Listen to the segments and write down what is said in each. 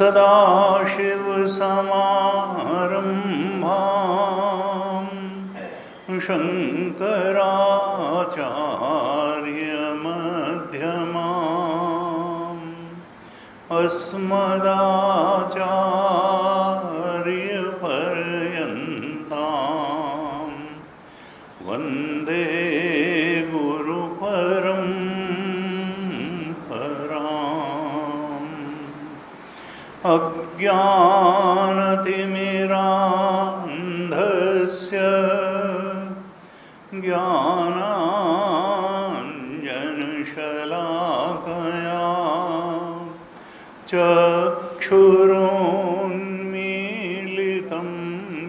सदाशिवसमारम्भां शङ्कराचार्यमध्यमाम् अस्मदाचार्यपर्यन्तां वन्दे अज्ञानतिमिरान्धस्य ज्ञानाञ्जनशलाकया चक्षुरुन्मीलितं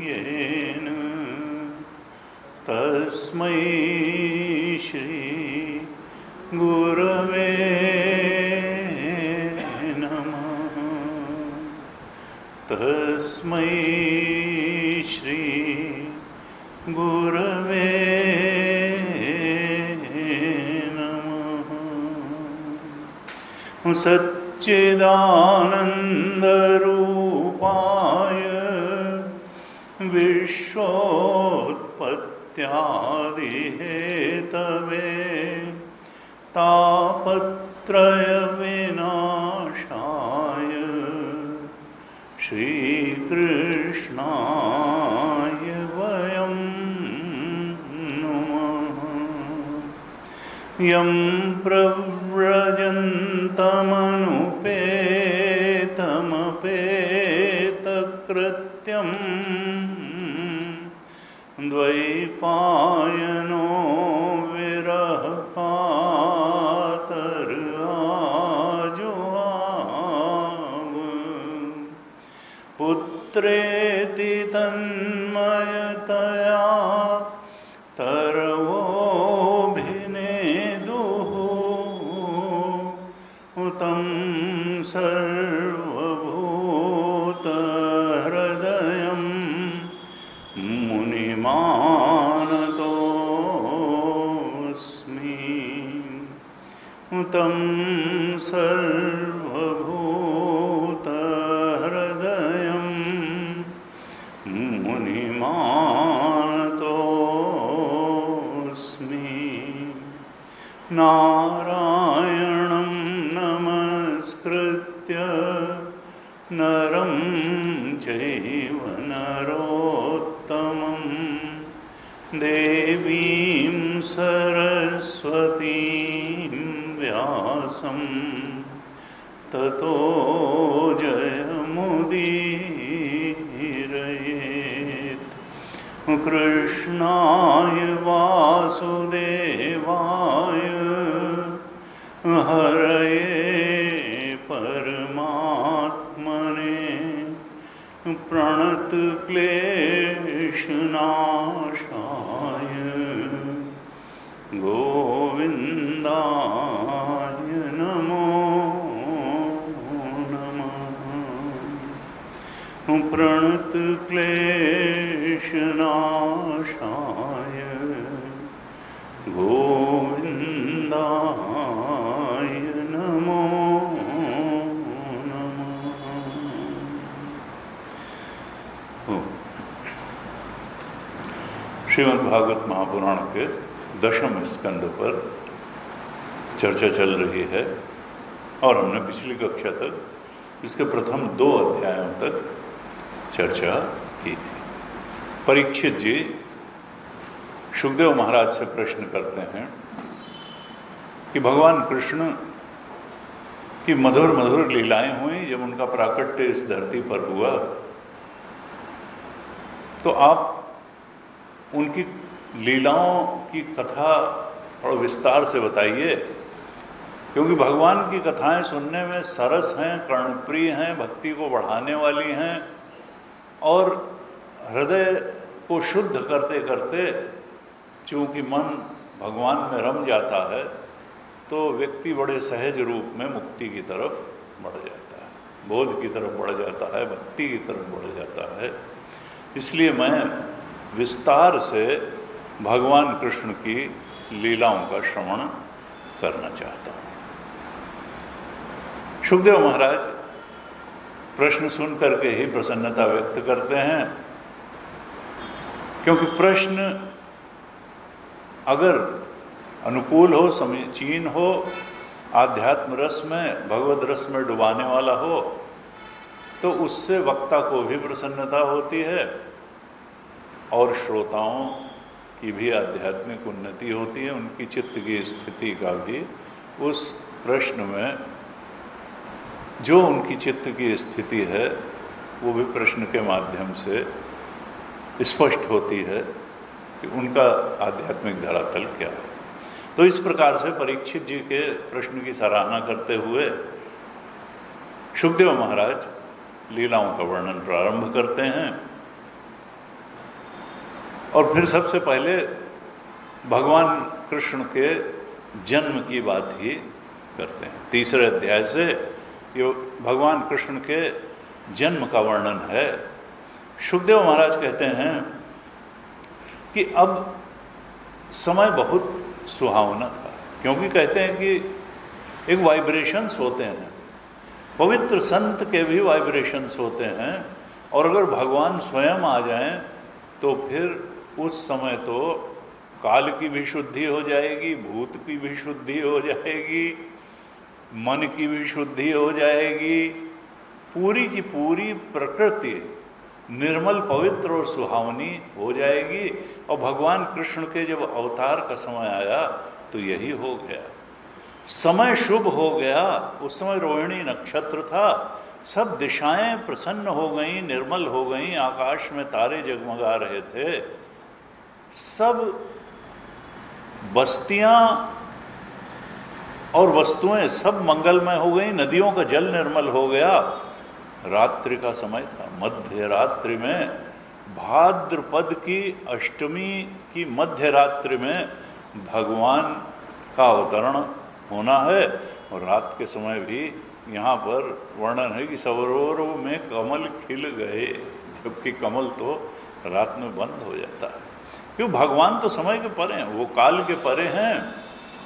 येन तस्मै श्री गुरवे तस्मै श्री गुरवे नमः। सच्चिदानन्दरूपाय विश्वोत्पत्त्यादिहेतवे तापत्रयविनाशाय श्रीकृष्णाय वयं नमः। यं प्रव्रजन्तमनुपेतमपेतकृत्यं द्वैपायनो पुत्रेति तन्मयतया तरवोऽभिनेदुः तं सर्वभूतहृदयं मुनिमानतोऽस्मि तं सर्वभूतहृदयं मुनिमानतोऽस्मि। नारायणं नमस्कृत्य नरं चैव नरोत्तमं देवीं सरस्वतीं व्यासं ततो जयमुदीरयेत्। कृष्णाय वासुदेवाय हरये परमात्मने प्रणतक्लेशनाशाय गोविन्दाय प्रणत क्लेशनाशाय गोविंदाय नमो नमः। श्रीमद् भागवत महापुराण के 10वें स्कंद पर चर्चा चल रही है और हमने पिछली कक्षा तक इसके प्रथम 2 अध्यायों तक चर्चा की थी। परीक्षित जी सुखदेव महाराज से प्रश्न करते हैं कि भगवान कृष्ण की मधुर मधुर लीलाएं हुई, जब उनका प्राकट्य इस धरती पर हुआ तो आप उनकी लीलाओं की कथा और विस्तार से बताइए, क्योंकि भगवान की कथाएं सुनने में सरस हैं, कर्णप्रिय हैं, भक्ति को बढ़ाने वाली हैं और हृदय को शुद्ध करते करते चूँकि मन भगवान में रम जाता है तो व्यक्ति बड़े सहज रूप में मुक्ति की तरफ बढ़ जाता है, बोध की तरफ बढ़ जाता है, भक्ति की तरफ बढ़ जाता है। इसलिए मैं विस्तार से भगवान कृष्ण की लीलाओं का श्रवण करना चाहता हूँ। सुखदेव महाराज प्रश्न सुन करके ही प्रसन्नता व्यक्त करते हैं, क्योंकि प्रश्न अगर अनुकूल हो, समीचीन हो, आध्यात्म रस में, भगवद रस में डुबाने वाला हो तो उससे वक्ता को भी प्रसन्नता होती है और श्रोताओं की भी आध्यात्मिक उन्नति होती है, उनकी चित्त की स्थिति का भी उस प्रश्न में जो उनकी चित्त की स्थिति है वो भी प्रश्न के माध्यम से स्पष्ट होती है कि उनका आध्यात्मिक धरातल क्या है। तो इस प्रकार से परीक्षित जी के प्रश्न की सराहना करते हुए सुखदेव महाराज लीलाओं का वर्णन प्रारंभ करते हैं और फिर सबसे पहले भगवान कृष्ण के जन्म की बात ही करते हैं। 3रे अध्याय से ये भगवान कृष्ण के जन्म का वर्णन है। सुखदेव महाराज कहते हैं कि अब समय बहुत सुहावना था, क्योंकि कहते हैं कि एक वाइब्रेशंस होते हैं, पवित्र संत के भी वाइब्रेशंस होते हैं और अगर भगवान स्वयं आ जाएं तो फिर उस समय तो काल की भी शुद्धि हो जाएगी, भूत की भी शुद्धि हो जाएगी, मन की भी शुद्धि हो जाएगी, पूरी की पूरी प्रकृति निर्मल, पवित्र और सुहावनी हो जाएगी। और भगवान कृष्ण के जब अवतार का समय आया तो यही हो गया, समय शुभ हो गया। उस समय रोहिणी नक्षत्र था, सब दिशाएं प्रसन्न हो गईं, निर्मल हो गईं, आकाश में तारे जगमगा रहे थे, सब बस्तियां और वस्तुएं सब मंगलमय हो गई, नदियों का जल निर्मल हो गया। रात्रि का समय था, मध्य रात्रि में, भाद्रपद की अष्टमी की मध्य रात्रि में भगवान का अवतरण होना है। और रात के समय भी यहाँ पर वर्णन है कि सरोवरों में कमल खिल गए, जबकि कमल तो रात में बंद हो जाता है, क्यों? भगवान तो समय के परे हैं, वो काल के परे हैं।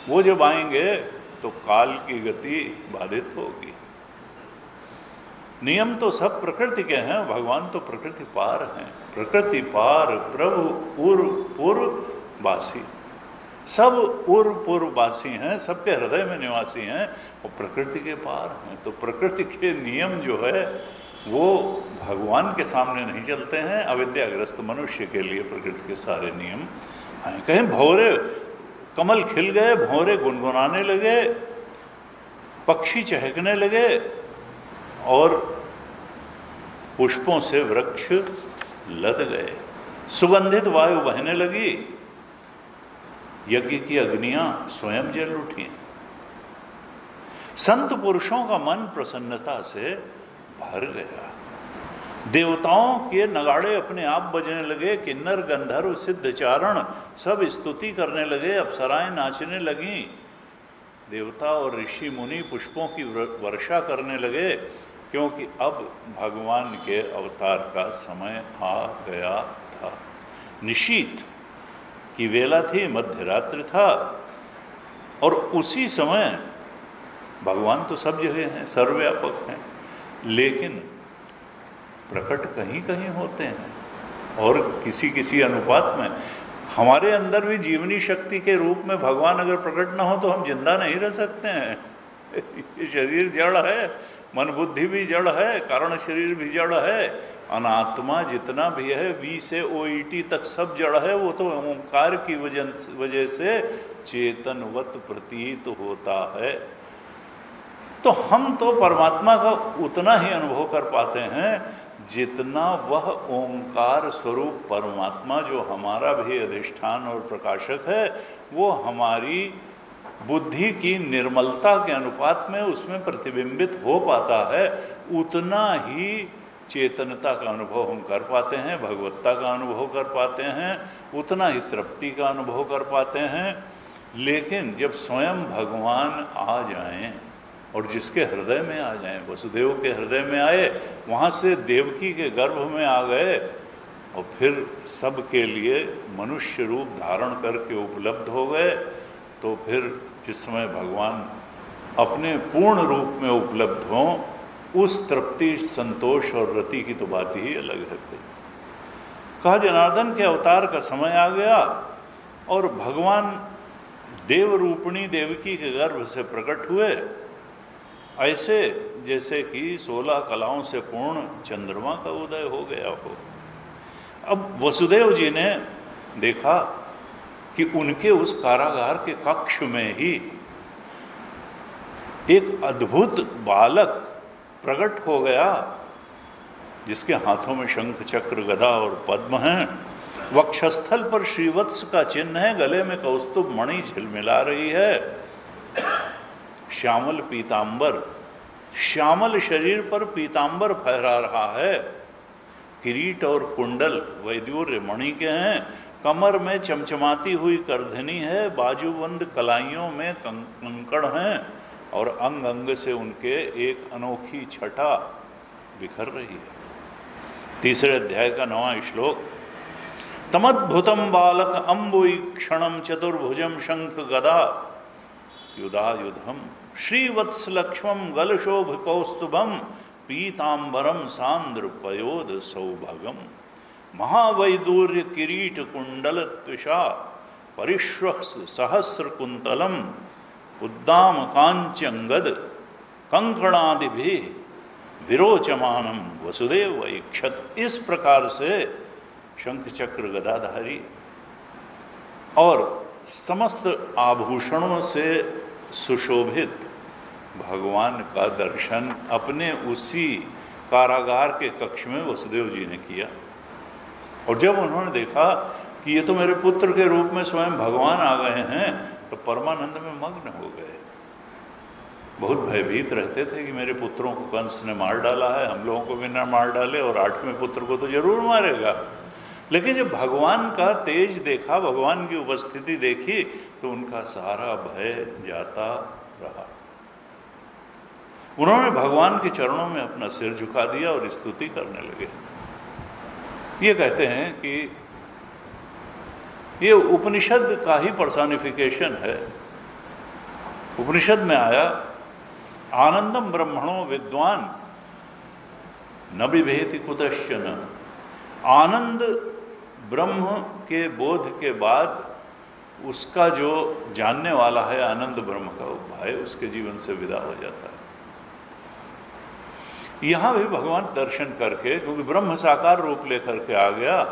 वो जब आएंगे तो काल की गति बाधित होगी। नियम तो सब प्रकृति के हैं, भगवान तो प्रकृति पार हैं, प्रकृति पार प्रभु उर पूर्ववासी, सब उर पूर्ववासी हैं, सबके हृदय में निवासी हैं और प्रकृति के पार हैं। तो प्रकृति के नियम जो है वो भगवान के सामने नहीं चलते हैं। अविद्याग्रस्त मनुष्य के लिए प्रकृति के सारे नियम हैं। कहीं भौरे कमल खिल गए, भौरे गुनगुनाने लगे, पक्षी चहकने लगे और पुष्पों से वृक्ष लद गए, सुगंधित वायु बहने लगी, यज्ञ की अग्नियां स्वयं जल उठी। संत पुरुषों का मन प्रसन्नता से भर गया। देवताओं के नगाड़े अपने आप बजने लगे, किन्नर गंधर्व सिद्ध चारण सब स्तुति करने लगे, अप्सराएं नाचने लगीं, देवता और ऋषि मुनि पुष्पों की वर्षा करने लगे क्योंकि अब भगवान के अवतार का समय आ गया था। निशीथ की वेला थी, मध्य रात्रि था, और उसी समय भगवान तो सब जगह हैं, सर्वव्यापक हैं, लेकिन प्रकट कहीं कहीं होते हैं और किसी किसी अनुपात में। हमारे अंदर भी जीवनी शक्ति के रूप में भगवान अगर प्रकट ना हो तो हम जिंदा नहीं रह सकते हैं। ये शरीर जड़ है, मन बुद्धि भी जड़ है, कारण शरीर भी जड़ है, अनात्मा जितना भी है वी से OET तक सब जड़ है। वो तो ओंकार की वजह से चेतनवत प्रतीत होता है। तो हम तो परमात्मा का उतना ही अनुभव कर पाते हैं जितना वह ओंकार स्वरूप परमात्मा, जो हमारा भी अधिष्ठान और प्रकाशक है, वो हमारी बुद्धि की निर्मलता के अनुपात में उसमें प्रतिबिंबित हो पाता है। उतना ही चेतनता का अनुभव हम कर पाते हैं, भगवत्ता का अनुभव कर पाते हैं, उतना ही तृप्ति का अनुभव कर पाते हैं। लेकिन जब स्वयं भगवान आ जाएं और जिसके हृदय में आ जाएं, वसुदेव के हृदय में आए, वहाँ से देवकी के गर्भ में आ गए और फिर सबके लिए मनुष्य रूप धारण करके उपलब्ध हो गए, तो फिर जिस समय भगवान अपने पूर्ण रूप में उपलब्ध हों, उस तृप्ति, संतोष और रति की तो बात ही अलग है। कहा जनार्दन के अवतार का समय आ गया और भगवान देव रूपिणी देवकी के गर्भ से प्रकट हुए, ऐसे जैसे कि 16 कलाओं से पूर्ण चंद्रमा का उदय हो गया हो। अब वसुदेव जी ने देखा कि उनके उस कारागार के कक्ष में ही एक अद्भुत बालक प्रकट हो गया, जिसके हाथों में शंख चक्र गदा और पद्म हैं, वक्षस्थल पर श्रीवत्स का चिन्ह है, गले में कौस्तुभ मणि झिलमिला रही है, श्यामल पीतांबर, श्यामल शरीर पर पीतांबर फहरा रहा है, किरीट और कुंडल वैदूर्य मणि के हैं, कमर में चमचमाती हुई करधनी है, बाजूबंद कलाइयों में कंकड़ हैं और अंग अंग से उनके एक अनोखी छटा बिखर रही है। तीसरे अध्याय का 9वां श्लोक। तमद्भुतम बालक अम्बुईक्षणम चतुर्भुजम शंख गदा युधायुधम श्रीवत्सलक्ष्मम गलशोभ कौस्तुभम पीतांबरम सांद्र पयोद सौभगम महावैदूर्य किरीट कुंडल त्विषा परिश्वक्स सहस्र कुंतलम उद्दाम कांचंगद कंकणादि विरोचमानम वसुदेव ऐक्षत। इस प्रकार से शंख चक्र गदाधारी और समस्त आभूषणों से सुशोभित भगवान का दर्शन अपने उसी कारागार के कक्ष में वसुदेव जी ने किया। और जब उन्होंने देखा कि ये तो मेरे पुत्र के रूप में स्वयं भगवान आ गए हैं, तो परमानंद में मग्न हो गए। बहुत भयभीत रहते थे कि मेरे पुत्रों को कंस ने मार डाला है, हम लोगों को भी ना मार डाले और 8वें पुत्र को तो जरूर मारेगा। लेकिन जब भगवान का तेज देखा, भगवान की उपस्थिति देखी, तो उनका सारा भय जाता रहा। उन्होंने भगवान के चरणों में अपना सिर झुका दिया और स्तुति करने लगे। ये कहते हैं कि ये उपनिषद का ही पर्सोनिफिकेशन है। उपनिषद में आया, आनंदम ब्रह्मणो विद्वान न बिभेति कुतश्चन। आनंद ब्रह्म के बोध के बाद उसका जो जानने वाला है आनंद ब्रह्म का, वो भय उसके जीवन से विदा हो जाता है। यहाँ भी भगवान दर्शन करके, क्योंकि ब्रह्म साकार रूप लेकर के आ गया,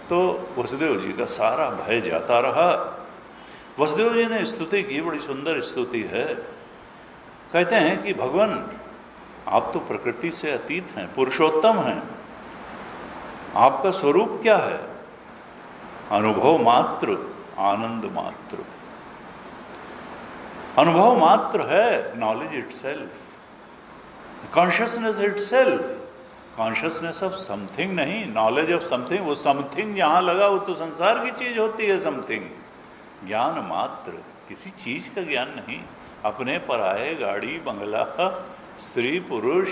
तो वसुदेव जी का सारा भय जाता रहा। वसुदेव जी ने स्तुति की, बड़ी सुंदर स्तुति है। कहते हैं कि भगवान आप तो प्रकृति से अतीत हैं, पुरुषोत्तम हैं, आपका स्वरूप क्या है? अनुभव मात्र, आनंद मात्र। अनुभव मात्र है knowledge itself, consciousness itself, consciousness of something नहीं, नॉलेज ऑफ समथिंग। वो समथिंग जहां लगा वो तो संसार की चीज होती है समथिंग। ज्ञान मात्र, किसी चीज का ज्ञान नहीं। अपने पर आए गाड़ी बंगला स्त्री पुरुष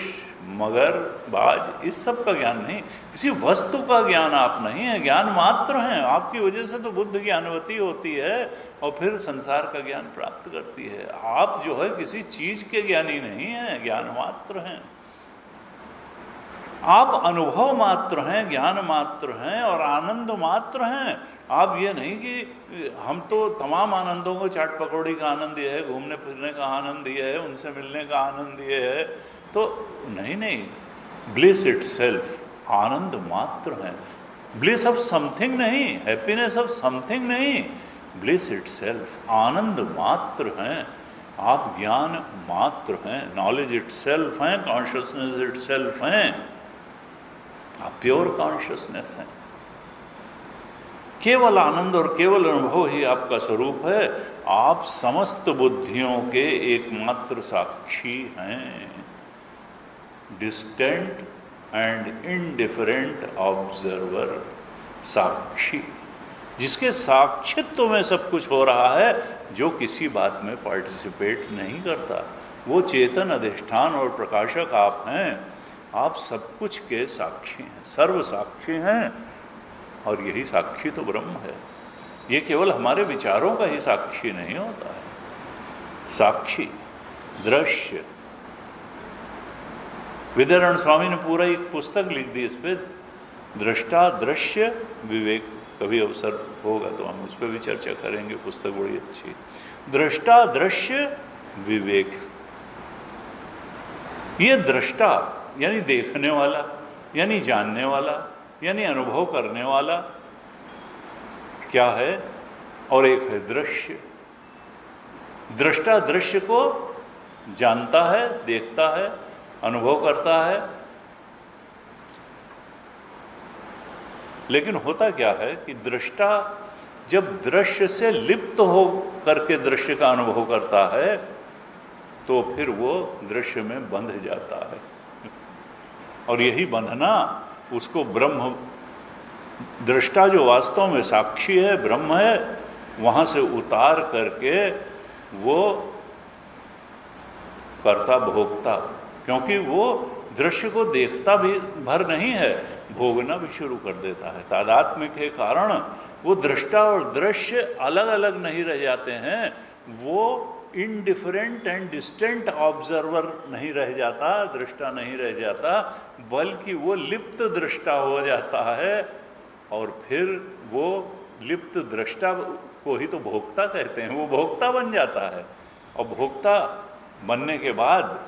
मगर बाज इस सब का ज्ञान नहीं, किसी वस्तु का ज्ञान आप नहीं है, ज्ञान मात्र हैं। आपकी वजह से तो बुद्ध ज्ञानवती होती है और फिर संसार का ज्ञान प्राप्त करती है। आप जो है किसी चीज के ज्ञानी नहीं हैं, ज्ञान मात्र हैं। आप अनुभव मात्र हैं, ज्ञान मात्र हैं और आनंद मात्र हैं। आप ये नहीं कि हम तो तमाम आनंदों को, चाट पकौड़ी का आनंद ये है, घूमने फिरने का आनंद ये है, उनसे मिलने का आनंद ये है, तो नहीं, ब्लिस इटसेल्फ आनंद मात्र है। ब्लिस ऑफ समथिंग नहीं, हैप्पीनेस ऑफ समथिंग नहीं, ब्लिस इटसेल्फ आनंद मात्र हैं। आप ज्ञान मात्र हैं, नॉलेज इटसेल्फ हैं, कॉन्शियसनेस इटसेल्फ हैं, आप प्योर कॉन्शियसनेस हैं। केवल आनंद और केवल अनुभव ही आपका स्वरूप है। आप समस्त बुद्धियों के एकमात्र साक्षी हैं, डिस्टेंट एंड इनडिफरेंट ऑब्जर्वर, साक्षी, जिसके साक्षित्व में सब कुछ हो रहा है, जो किसी बात में पार्टिसिपेट नहीं करता। वो चेतन अधिष्ठान और प्रकाशक आप हैं। आप सब कुछ के साक्षी हैं, सर्व साक्षी हैं, और यही साक्षी तो ब्रह्म है। ये केवल हमारे विचारों का ही साक्षी नहीं होता है। साक्षी, दृश्य, विद्यारण्य स्वामी ने पूरा एक पुस्तक लिख दी इस पे, दृष्टा दृश्य विवेक। कभी अवसर होगा तो हम उस पर भी चर्चा करेंगे, पुस्तक बड़ी अच्छी। दृष्टा दृश्य विवेक, ये दृष्टा यानी देखने वाला, यानी जानने वाला, यानी अनुभव करने वाला क्या है, और एक है दृश्य। दृष्टा दृश्य को जानता है, देखता है, अनुभव करता है, लेकिन होता क्या है कि दृष्टा जब दृश्य से लिप्त हो करके दृश्य का अनुभव करता है, तो फिर वो दृश्य में बंध जाता है, और यही बंधना उसको ब्रह्म, दृष्टा जो वास्तव में साक्षी है, ब्रह्म है, वहां से उतार करके वो कर्ता भोगता, क्योंकि वो दृश्य को देखता भी भर नहीं है, भोगना भी शुरू कर देता है। तादात्म्य के कारण वो दृष्टा और दृश्य अलग अलग नहीं रह जाते हैं, वो इनडिफरेंट एंड डिस्टेंट ऑब्जर्वर नहीं रह जाता, दृष्टा नहीं रह जाता, बल्कि वो लिप्त दृष्टा हो जाता है, और फिर वो लिप्त दृष्टा को ही तो भोक्ता कहते हैं, वो भोक्ता बन जाता है। और भोक्ता बनने के बाद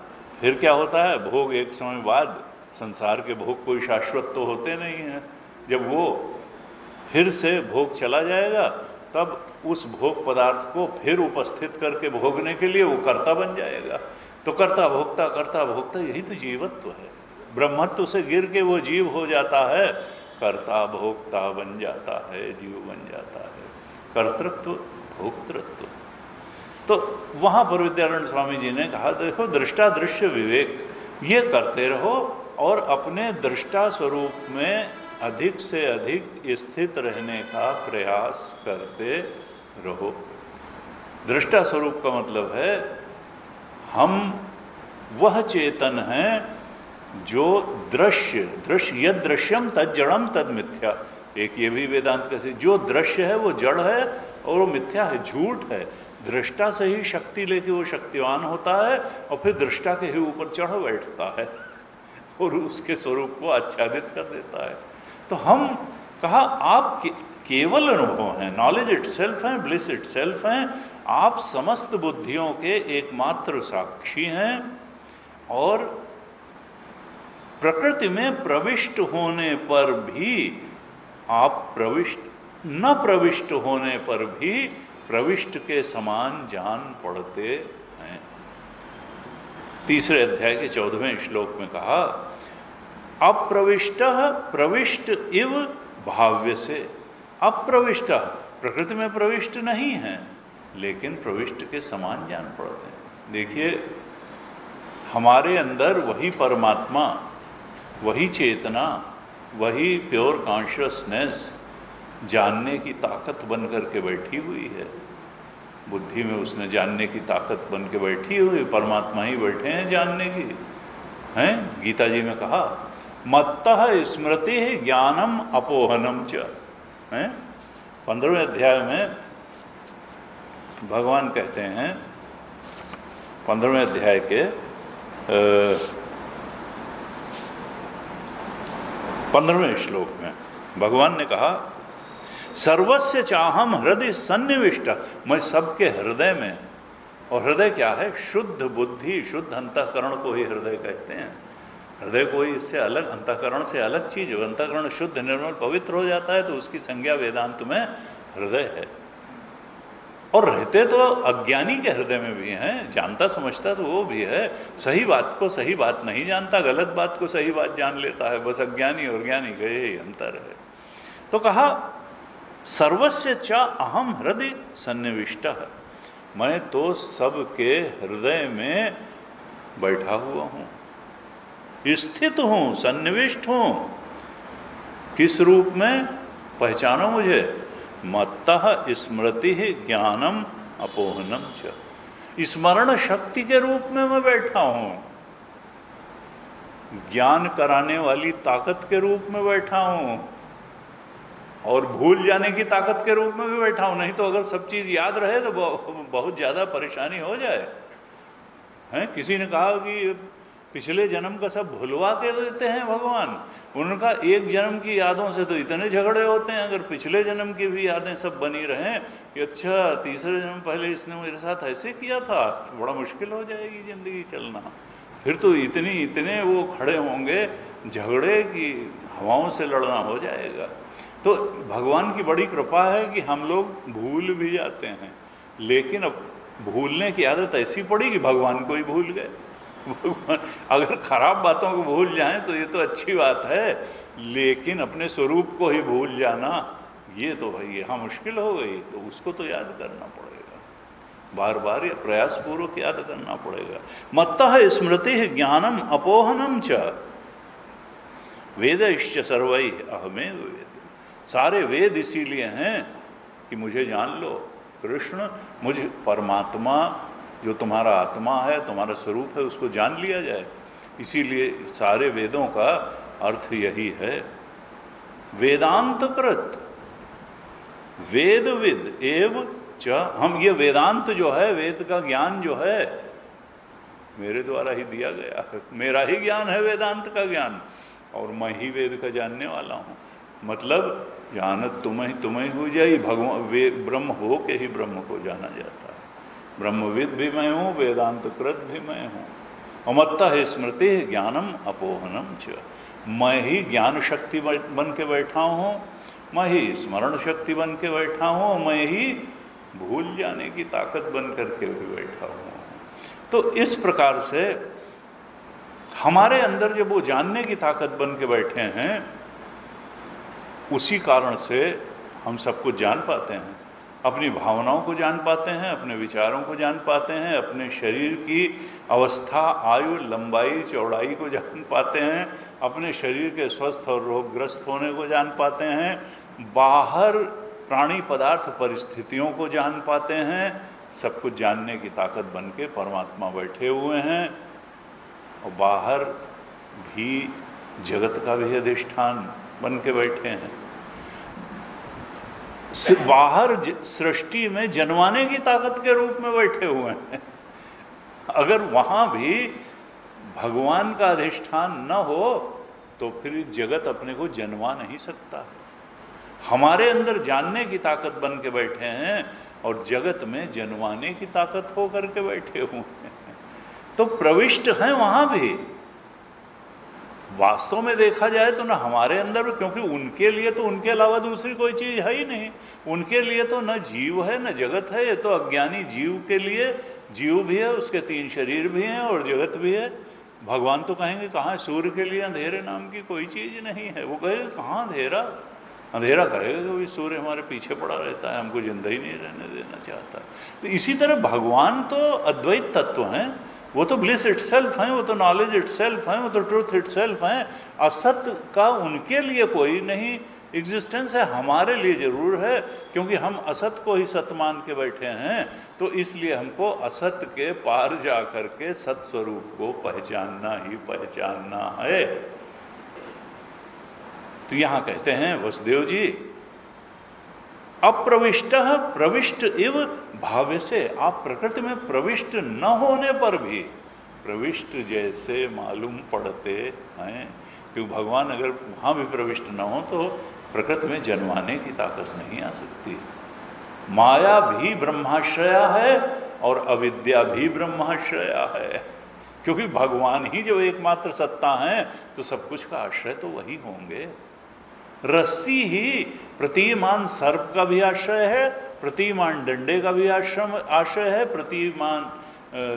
फिर क्या होता है, भोग एक समय बाद, संसार के भोग कोई शाश्वत तो होते नहीं हैं, जब वो फिर से भोग चला जाएगा, तब उस भोग पदार्थ को फिर उपस्थित करके भोगने के लिए वो कर्ता बन जाएगा। तो कर्ता भोक्ता यही तो जीवत्व है। ब्रह्मत्व से गिर के वो जीव हो जाता है, कर्ता भोक्ता बन जाता है, जीव बन जाता है, कर्तृत्व भोक्तृत्व। तो वहाँ पर विद्यारण्य स्वामी जी ने कहा, देखो दृष्टा दृश्य विवेक ये करते रहो और अपने दृष्टा स्वरूप में अधिक से अधिक स्थित रहने का प्रयास करते रहो। दृष्टा स्वरूप का मतलब है हम वह चेतन हैं जो दृश्य यद दृश्यम तद जड़म तद मिथ्या। एक ये भी वेदांत कहते हैं, जो दृश्य है वो जड़ है और वो मिथ्या है, झूठ है। दृष्टा से ही शक्ति लेके वो शक्तिवान होता है और फिर दृष्टा के ही ऊपर चढ़ बैठता है और उसके स्वरूप को आच्छादित कर देता है। तो हम कहा आप केवल अनुभव हैं, नॉलेज इटसेल्फ हैं, ब्लिस इटसेल्फ हैं, आप समस्त बुद्धियों के एकमात्र साक्षी हैं और प्रकृति में प्रविष्ट होने पर भी आप न प्रविष्ट होने पर भी प्रविष्ट के समान जान पड़ते हैं। तीसरे अध्याय के 14वें श्लोक में कहा, अप्रविष्ट प्रविष्ट इव भाव्य से। अप्रविष्ट प्रकृति में प्रविष्ट नहीं है, लेकिन प्रविष्ट के समान जान पड़ते हैं। देखिए, हमारे अंदर वही परमात्मा, वही चेतना, वही प्योर कॉन्शियसनेस जानने की ताकत बन करके बैठी हुई है। बुद्धि में उसने जानने की ताकत बन के बैठी हुई, परमात्मा ही बैठे हैं जानने की, हैं। गीता जी में कहा मत्तः स्मृति ज्ञानम अपोहनम च, हैं। 15वें अध्याय में भगवान कहते हैं, 15वें अध्याय के 15वें श्लोक में भगवान ने कहा सर्वस्य चाहम हृदय सन्निविष्ट, मैं सबके हृदय में, और हृदय क्या है? शुद्ध बुद्धि, शुद्ध अंतःकरण को ही हृदय कहते हैं। हृदय कोई इससे अलग, अंतःकरण से अलग चीज है। अंतःकरण शुद्ध निर्मल पवित्र हो जाता है तो उसकी संज्ञा वेदांत में हृदय है। और रहते तो अज्ञानी के हृदय में भी हैं, जानता समझता तो वो भी है, सही बात को सही बात नहीं जानता, गलत बात को सही बात जान लेता है, बस अज्ञानी और ज्ञानी का यही अंतर है। तो कहा सर्वस्य च अहम हृदय सन्निविष्ट, मैं तो सबके हृदय में बैठा हुआ हूं, स्थित हूं, सन्निविष्ट हूं। किस रूप में? पहचानो मुझे। मत्तः स्मृति ज्ञानम अपोहनम च, स्मरण शक्ति के रूप में मैं बैठा हूं, ज्ञान कराने वाली ताकत के रूप में बैठा हूं, और भूल जाने की ताकत के रूप में भी बैठा हूं। नहीं तो अगर सब चीज याद रहे तो बहुत ज्यादा परेशानी हो जाए, हैं। किसी ने कहा कि पिछले जन्म का सब भुलवा के देते हैं भगवान, उनका एक जन्म की यादों से तो इतने झगड़े होते हैं, अगर पिछले जन्म की भी यादें सब बनी रहें कि अच्छा तीसरे जन्म पहले इसने मेरे साथ ऐसे किया था, तो बड़ा मुश्किल हो जाएगी जिंदगी चलना। फिर तो इतने वो खड़े होंगे झगड़े कि हवाओं से लड़ना हो जाएगा। तो भगवान की बड़ी कृपा है कि हम लोग भूल भी जाते हैं, लेकिन अब भूलने की आदत ऐसी पड़ी कि भगवान को ही भूल गए। अगर खराब बातों को भूल जाएं तो ये तो अच्छी बात है, लेकिन अपने स्वरूप को ही भूल जाना ये तो भाई यहाँ मुश्किल हो गई। तो उसको तो याद करना पड़ेगा, बार बार ये प्रयास पूर्वक याद करना पड़ेगा। मत्तः स्मृति ज्ञानम अपोहनम च वेदैश्च सर्वै अहमेव वेद, सारे वेद इसीलिए हैं कि मुझे जान लो कृष्ण, मुझे परमात्मा जो तुम्हारा आत्मा है, तुम्हारा स्वरूप है, उसको जान लिया जाए। इसीलिए सारे वेदों का अर्थ यही है। वेदांतकृत वेदविद एव च, हम ये वेदांत जो है, वेद का ज्ञान जो है मेरे द्वारा ही दिया गया है, मेरा ही ज्ञान है वेदांत का ज्ञान, और मैं ही वेद का जानने वाला हूँ। मतलब जानत तुम्हें हो जाए, भगवान ब्रह्म हो के ही ब्रह्म को जाना जाता है। ब्रह्मविद भी मैं हूँ, वेदांतकृत भी मैं हूँ। अमत्तः स्मृति ज्ञानम अपोहनम च, मैं ही ज्ञान शक्ति बन के बैठा हूँ, मैं ही स्मरण शक्ति बन के बैठा हूँ, मैं ही भूल जाने की ताकत बन करके भी बैठा हूँ। तो इस प्रकार से हमारे अंदर जब वो जानने की ताकत बन के बैठे हैं, उसी कारण से हम सब कुछ जान पाते हैं, अपनी भावनाओं को जान पाते हैं, अपने विचारों को जान पाते हैं, अपने शरीर की अवस्था, आयु, लंबाई, चौड़ाई को जान पाते हैं, अपने शरीर के स्वस्थ और रोगग्रस्त होने को जान पाते हैं, बाहर प्राणी पदार्थ परिस्थितियों को जान पाते हैं। सब कुछ जानने की ताकत बन के परमात्मा बैठे हुए हैं, और बाहर भी जगत का भी अधिष्ठान बन के बैठे हैं। बाहर सृष्टि में जन्माने की ताकत के रूप में बैठे हुए हैं। अगर वहां भी भगवान का अधिष्ठान न हो तो फिर जगत अपने को जन्मा नहीं सकता। हमारे अंदर जानने की ताकत बन के बैठे हैं और जगत में जन्माने की ताकत हो करके बैठे हुए हैं, तो प्रविष्ट हैं वहां भी। वास्तव में देखा जाए तो ना हमारे अंदर, क्योंकि उनके लिए तो उनके अलावा दूसरी कोई चीज है ही नहीं। उनके लिए तो न जीव है न जगत है। ये तो अज्ञानी जीव के लिए जीव भी है, उसके 3 शरीर भी हैं और जगत भी है। भगवान तो कहेंगे कहाँ, सूर्य के लिए अंधेरे नाम की कोई चीज नहीं है। वो कहेगा कहाँ अंधेरा, अंधेरा करेगा कि सूर्य हमारे पीछे पड़ा रहता है, हमको जिंदा ही नहीं रहने देना चाहता। तो इसी तरह भगवान तो अद्वैत तत्व हैं, वो तो ब्लिस इटसेल्फ हैं, वो तो नॉलेज इटसेल्फ हैं, वो तो ट्रूथ इटसेल्फ हैं। असत का उनके लिए कोई नहीं एग्जिस्टेंस है हमारे लिए जरूर है, क्योंकि हम असत को ही सत्य मान के बैठे हैं, तो इसलिए हमको असत के पार जा करके सत्स्वरूप को पहचानना ही पहचानना है। तो यहां कहते हैं वसुदेव जी, अप्रविष्ट प्रविष्ट इव भाव्य से, आप प्रकृति में प्रविष्ट न होने पर भी प्रविष्ट जैसे मालूम पड़ते हैं, क्योंकि भगवान अगर वहां भी प्रविष्ट न हो तो प्रकृति में जन्माने की ताकत नहीं आ सकती। माया भी ब्रह्माश्रया है और अविद्या भी ब्रह्माश्रया है, क्योंकि भगवान ही जो एकमात्र सत्ता है तो सब कुछ का आश्रय तो वही होंगे। रस्सी ही प्रतिमान सर्प का भी आश्रय है, प्रतिमान डंडे का भी आश्रय है, प्रतिमान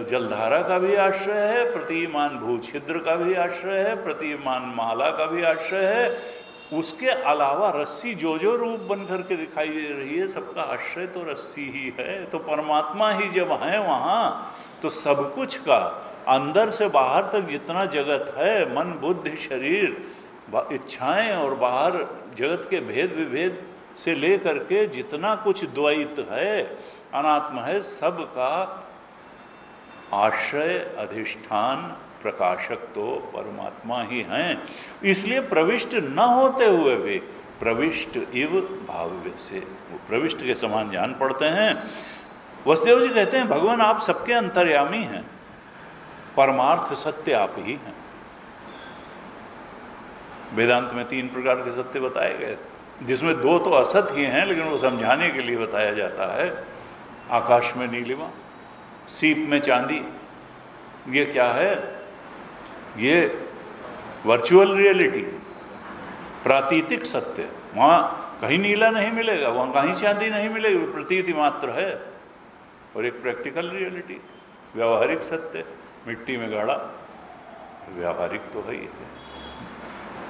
जलधारा का भी आश्रय है, प्रतिमान भूछिद्र का भी आश्रय है, प्रतिमान माला का भी आश्रय है। उसके अलावा रस्सी जो जो रूप बन करके दिखाई दे रही है, सबका आश्रय तो रस्सी ही है। तो परमात्मा ही जब है वहाँ, तो सब कुछ का अंदर से बाहर तक जितना जगत है, मन बुद्धि शरीर इच्छाएं और बाहर जगत के भेद विभेद से लेकर के जितना कुछ द्वैत है, अनात्मा है, सबका आश्रय अधिष्ठान प्रकाशक तो परमात्मा ही हैं। इसलिए प्रविष्ट न होते हुए भी प्रविष्ट इव भाव्य से, वो प्रविष्ट के समान जान पड़ते हैं। वसुदेव जी कहते हैं भगवान आप सबके अंतर्यामी हैं, परमार्थ सत्य आप ही हैं। वेदांत में 3 प्रकार के सत्य बताए गए, जिसमें 2 तो असत ही हैं, लेकिन वो समझाने के लिए बताया जाता है। आकाश में नीलिमा, सीप में चांदी, ये क्या है? ये वर्चुअल रियलिटी, प्रातीतिक सत्य। वहाँ कहीं नीला नहीं मिलेगा, वहाँ कहीं चांदी नहीं मिलेगी, प्रतीति मात्र है। और एक प्रैक्टिकल रियलिटी, व्यावहारिक सत्य, मिट्टी में गाड़ा, व्यावहारिक तो है ही है।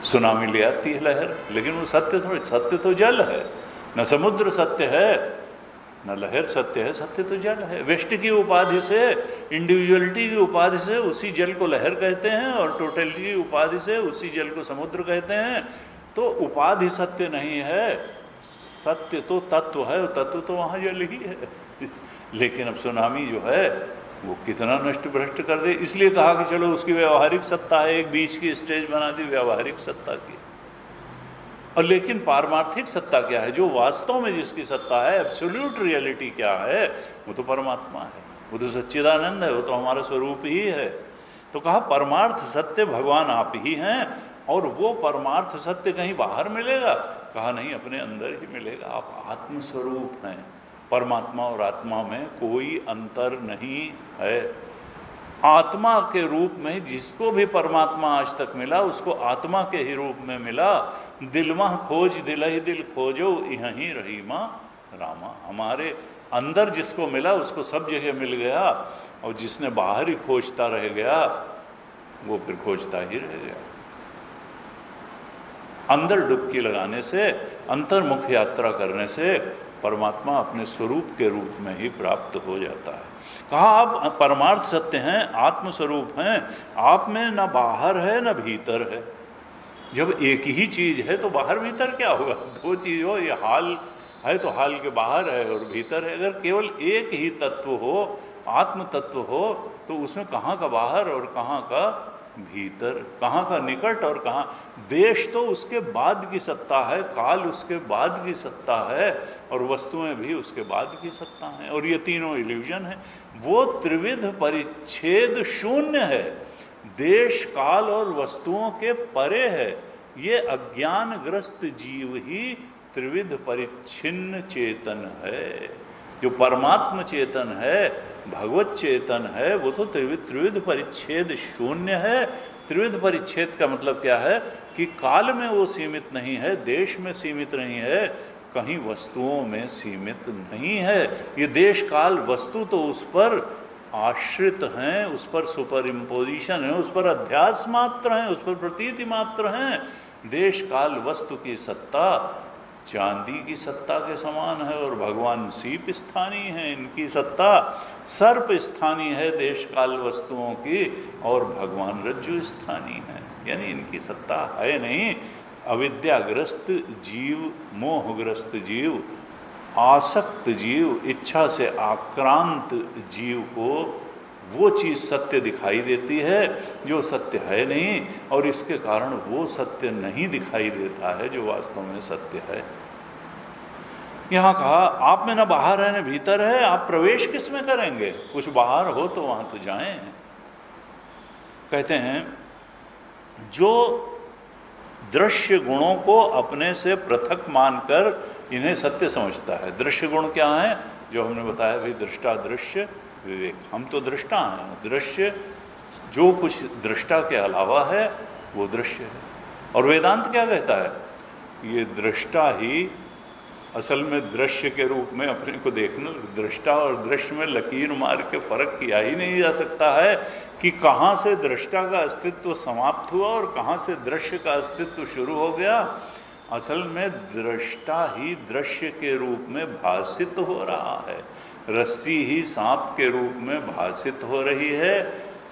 सुनामी ले आती है लहर, लेकिन वो सत्य थोड़ी, सत्य तो जल है। न समुद्र सत्य है, न लहर सत्य है, सत्य तो जल है। व्यष्टि की उपाधि से, इंडिविजुअलिटी की उपाधि से उसी जल को लहर कहते हैं, और टोटलिटी की उपाधि से उसी जल को समुद्र कहते हैं। तो उपाधि सत्य नहीं है, सत्य तो तत्व है, तत्व तो वहाँ जल ही है। लेकिन अब सुनामी जो है वो कितना नष्ट भ्रष्ट कर दे, इसलिए कहा कि चलो उसकी व्यवहारिक सत्ता है, एक बीच की स्टेज बना दी व्यवहारिक सत्ता की। और लेकिन पारमार्थिक सत्ता क्या है, जो वास्तव में जिसकी सत्ता है, एब्सोल्यूट रियलिटी क्या है, वो तो परमात्मा है, वो तो सच्चिदानंद है, वो तो हमारा स्वरूप ही है। तो कहा परमार्थ सत्य भगवान आप ही हैं, और वो परमार्थ सत्य कहीं बाहर मिलेगा? कहा नहीं, अपने अंदर ही मिलेगा। आप आत्मस्वरूप हैं, परमात्मा और आत्मा में कोई अंतर नहीं है। आत्मा के रूप में जिसको भी परमात्मा आज तक मिला, उसको आत्मा के ही रूप में मिला। दिलमा खोज दिलहि दिल खोजो, यहीं रहीमा रामा। हमारे अंदर जिसको मिला उसको सब जगह मिल गया, और जिसने बाहर ही खोजता रह गया वो फिर खोजता ही रह गया। अंदर डुबकी लगाने से, अंतर्मुख यात्रा करने से परमात्मा अपने स्वरूप के रूप में ही प्राप्त हो जाता है। कहा आप परमार्थ सत्य हैं, आत्मस्वरूप हैं, आप में न बाहर है न भीतर है। जब एक ही चीज है तो बाहर भीतर क्या होगा? 2 चीज हो, ये हाल है तो हाल के बाहर है और भीतर है। अगर केवल एक ही तत्व हो, आत्म तत्व हो, तो उसमें कहाँ का बाहर और कहाँ का भीतर, कहाँ का निकट और कहाँ, देश तो उसके बाद की सत्ता है, काल उसके बाद की सत्ता है, और वस्तुएं भी उसके बाद की सत्ता हैं, और ये तीनों इल्यूजन है। वो त्रिविध परिच्छेद शून्य है, देश काल और वस्तुओं के परे है। ये अज्ञानग्रस्त जीव ही त्रिविध परिच्छिन्न चेतन है। जो परमात्म चेतन है, भगवत चेतन है, वो तो त्रिविध परिच्छेद शून्य है। त्रिविध परिच्छेद का मतलब क्या है कि काल में वो सीमित नहीं है, देश में सीमित नहीं है, कहीं वस्तुओं में सीमित नहीं है। ये देश काल वस्तु तो उस पर आश्रित हैं, उस पर सुपर इम्पोजिशन है, उस पर अध्यास मात्र हैं, उस पर प्रतीति मात्र हैं। देश काल वस्तु की सत्ता चांदी की सत्ता के समान है, और भगवान सीप स्थानीय है, इनकी सत्ता सर्प स्थानीय है देश काल वस्तुओं की, और भगवान रज्जु स्थानीय है। यानी इनकी सत्ता है नहीं, अविद्याग्रस्त जीव, मोहग्रस्त जीव, आसक्त जीव, इच्छा से आक्रांत जीव को वो चीज़ सत्य दिखाई देती है जो सत्य है नहीं, और इसके कारण वो सत्य नहीं दिखाई देता है जो वास्तव में सत्य है। यहाँ कहा आप में ना बाहर है ना भीतर है, आप प्रवेश किस में करेंगे? कुछ बाहर हो तो वहां तो जाएं। कहते हैं जो दृश्य गुणों को अपने से पृथक मानकर इन्हें सत्य समझता है। दृश्य गुण क्या है? जो हमने बताया भाई, दृष्टा, दृश्य, विवेक। हम तो दृष्टा हैं। दृश्य जो कुछ दृष्टा के अलावा है वो दृश्य है। और वेदांत क्या कहता है? ये दृष्टा ही असल में दृश्य के रूप में अपने को देखना। दृष्टा और दृश्य में लकीर मार के फर्क किया ही नहीं जा सकता है कि कहाँ से दृष्टा का अस्तित्व समाप्त हुआ और कहाँ से दृश्य का अस्तित्व शुरू हो गया। असल में दृष्टा ही दृश्य के रूप में भासित हो रहा है। रस्सी ही सांप के रूप में भासित हो रही है,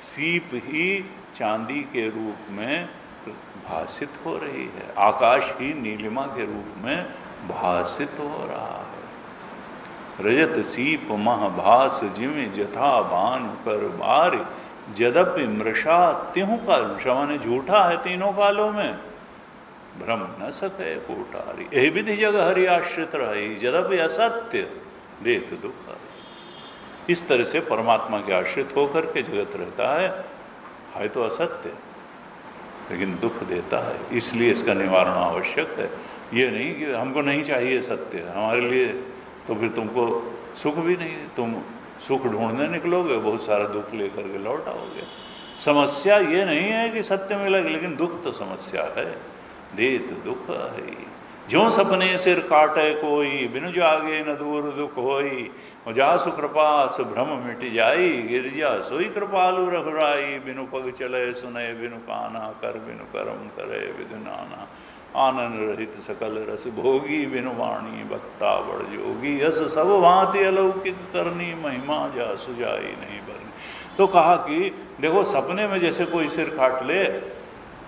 सीप ही चांदी के रूप में भासित हो रही है, आकाश ही नीलिमा के रूप में भासित हो रहा है। रजत सीप महाभास जिमि जथा भानु कर बार, यद्यपि मृषा त्यों काल, मृषा माने झूठा है तीनों कालों में, भ्रम न सके कोटारी, यही विधि जग हरि आश्रित रही, यद्यपि असत्य देत दुख। इस तरह से परमात्मा के आश्रित होकर के जगत रहता है तो असत्य, लेकिन दुख देता है, इसलिए इसका निवारण आवश्यक है। ये नहीं कि हमको नहीं चाहिए सत्य हमारे लिए, तो फिर तुमको सुख भी नहीं, तुम सुख ढूंढने निकलोगे, बहुत सारा दुख लेकर के लौट आओगे। समस्या ये नहीं है कि सत्य मिलेगा, लेकिन दुख तो समस्या है। देत दुख है ज्यों सपने सिर काटे कोई, बिनु जागे न दूर दुख होई, जासु कृपास भ्रम मिट जाई, गिरजा सोई कृपालु रघुराई, बिनु पग चले सुने बिनु काना, कर बिनु करम करे विधु नाना, आनंद रहित सकल रस भोगी, बिनु वाणी वक्ता बड़ जोगी, यस सब भांति अलौकिक करनी, महिमा जासु जाई नहीं बरनी। तो कहा कि देखो सपने में जैसे कोई सिर काट ले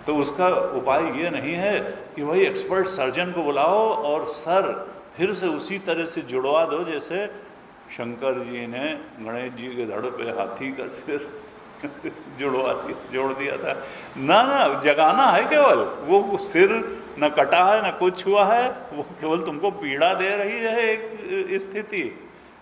तो उसका उपाय ये नहीं है कि वही एक्सपर्ट सर्जन को बुलाओ और सर फिर से उसी तरह से जुड़वा दो जैसे शंकर जी ने गणेश जी के धड़ पे हाथी का सिर जोड़ दिया था। ना ना, जगाना है केवल, वो सिर न कटा है न कुछ हुआ है, वो केवल तुमको पीड़ा दे रही है एक स्थिति,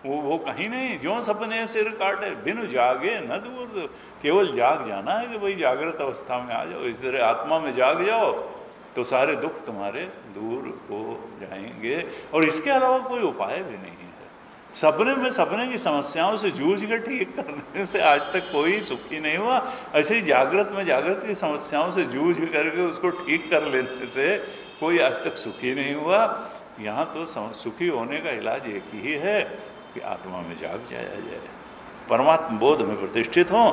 वो कहीं नहीं। जो सपने सिर काटे बिनु जागे न दूर, केवल जाग जाना है कि भाई जागृत अवस्था में आ जाओ, इस तरह आत्मा में जाग जाओ तो सारे दुख तुम्हारे दूर हो जाएंगे। और इसके अलावा कोई उपाय भी नहीं है। सपने में सपने की समस्याओं से जूझ के ठीक करने से आज तक कोई सुखी नहीं हुआ, ऐसे ही जागृत में जागृत की समस्याओं से जूझ करके उसको ठीक कर लेने से कोई आज तक सुखी नहीं हुआ। यहाँ तो सुखी होने का इलाज एक ही है कि आत्मा में जाग जाया जाए, परमात्मा बोध में प्रतिष्ठित हो।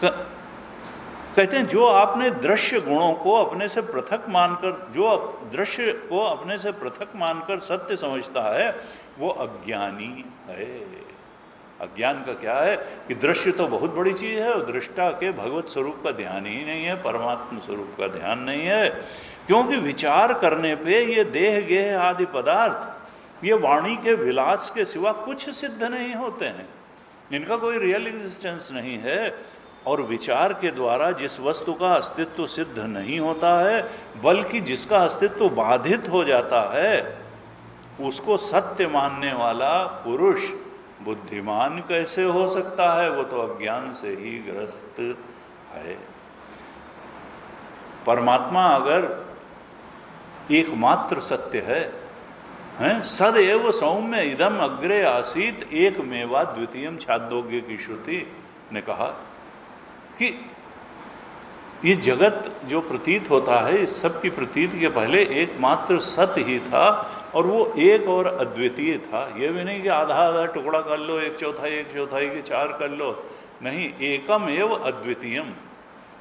कहते हैं जो आपने दृश्य गुणों को अपने से पृथक मानकर, जो दृश्य को अपने से पृथक मानकर सत्य समझता है वो अज्ञानी है। अज्ञान का क्या है कि दृश्य तो बहुत बड़ी चीज है और दृष्टा के भगवत स्वरूप का ध्यान ही नहीं है, परमात्मा स्वरूप का ध्यान नहीं है। क्योंकि विचार करने पे ये देह गेह आदि पदार्थ ये वाणी के विलास के सिवा कुछ सिद्ध नहीं होते हैं, इनका कोई रियल एग्जिस्टेंस नहीं है। और विचार के द्वारा जिस वस्तु का अस्तित्व सिद्ध नहीं होता है बल्कि जिसका अस्तित्व बाधित हो जाता है उसको सत्य मानने वाला पुरुष बुद्धिमान कैसे हो सकता है? वो तो अज्ञान से ही ग्रस्त है। परमात्मा अगर एकमात्र सत्य है, सदैव सौम्य इदम अग्रे आसीत एक मेवा द्वितीयम छांदोग्य की श्रुति ने कहा कि ये जगत जो प्रतीत होता है इस सब की प्रतीति के पहले एकमात्र सत्य ही था और वो एक और अद्वितीय था। ये भी नहीं कि आधा आधा टुकड़ा कर लो, एक चौथाई के चार कर लो, नहीं, एकम एव अद्वितीयम,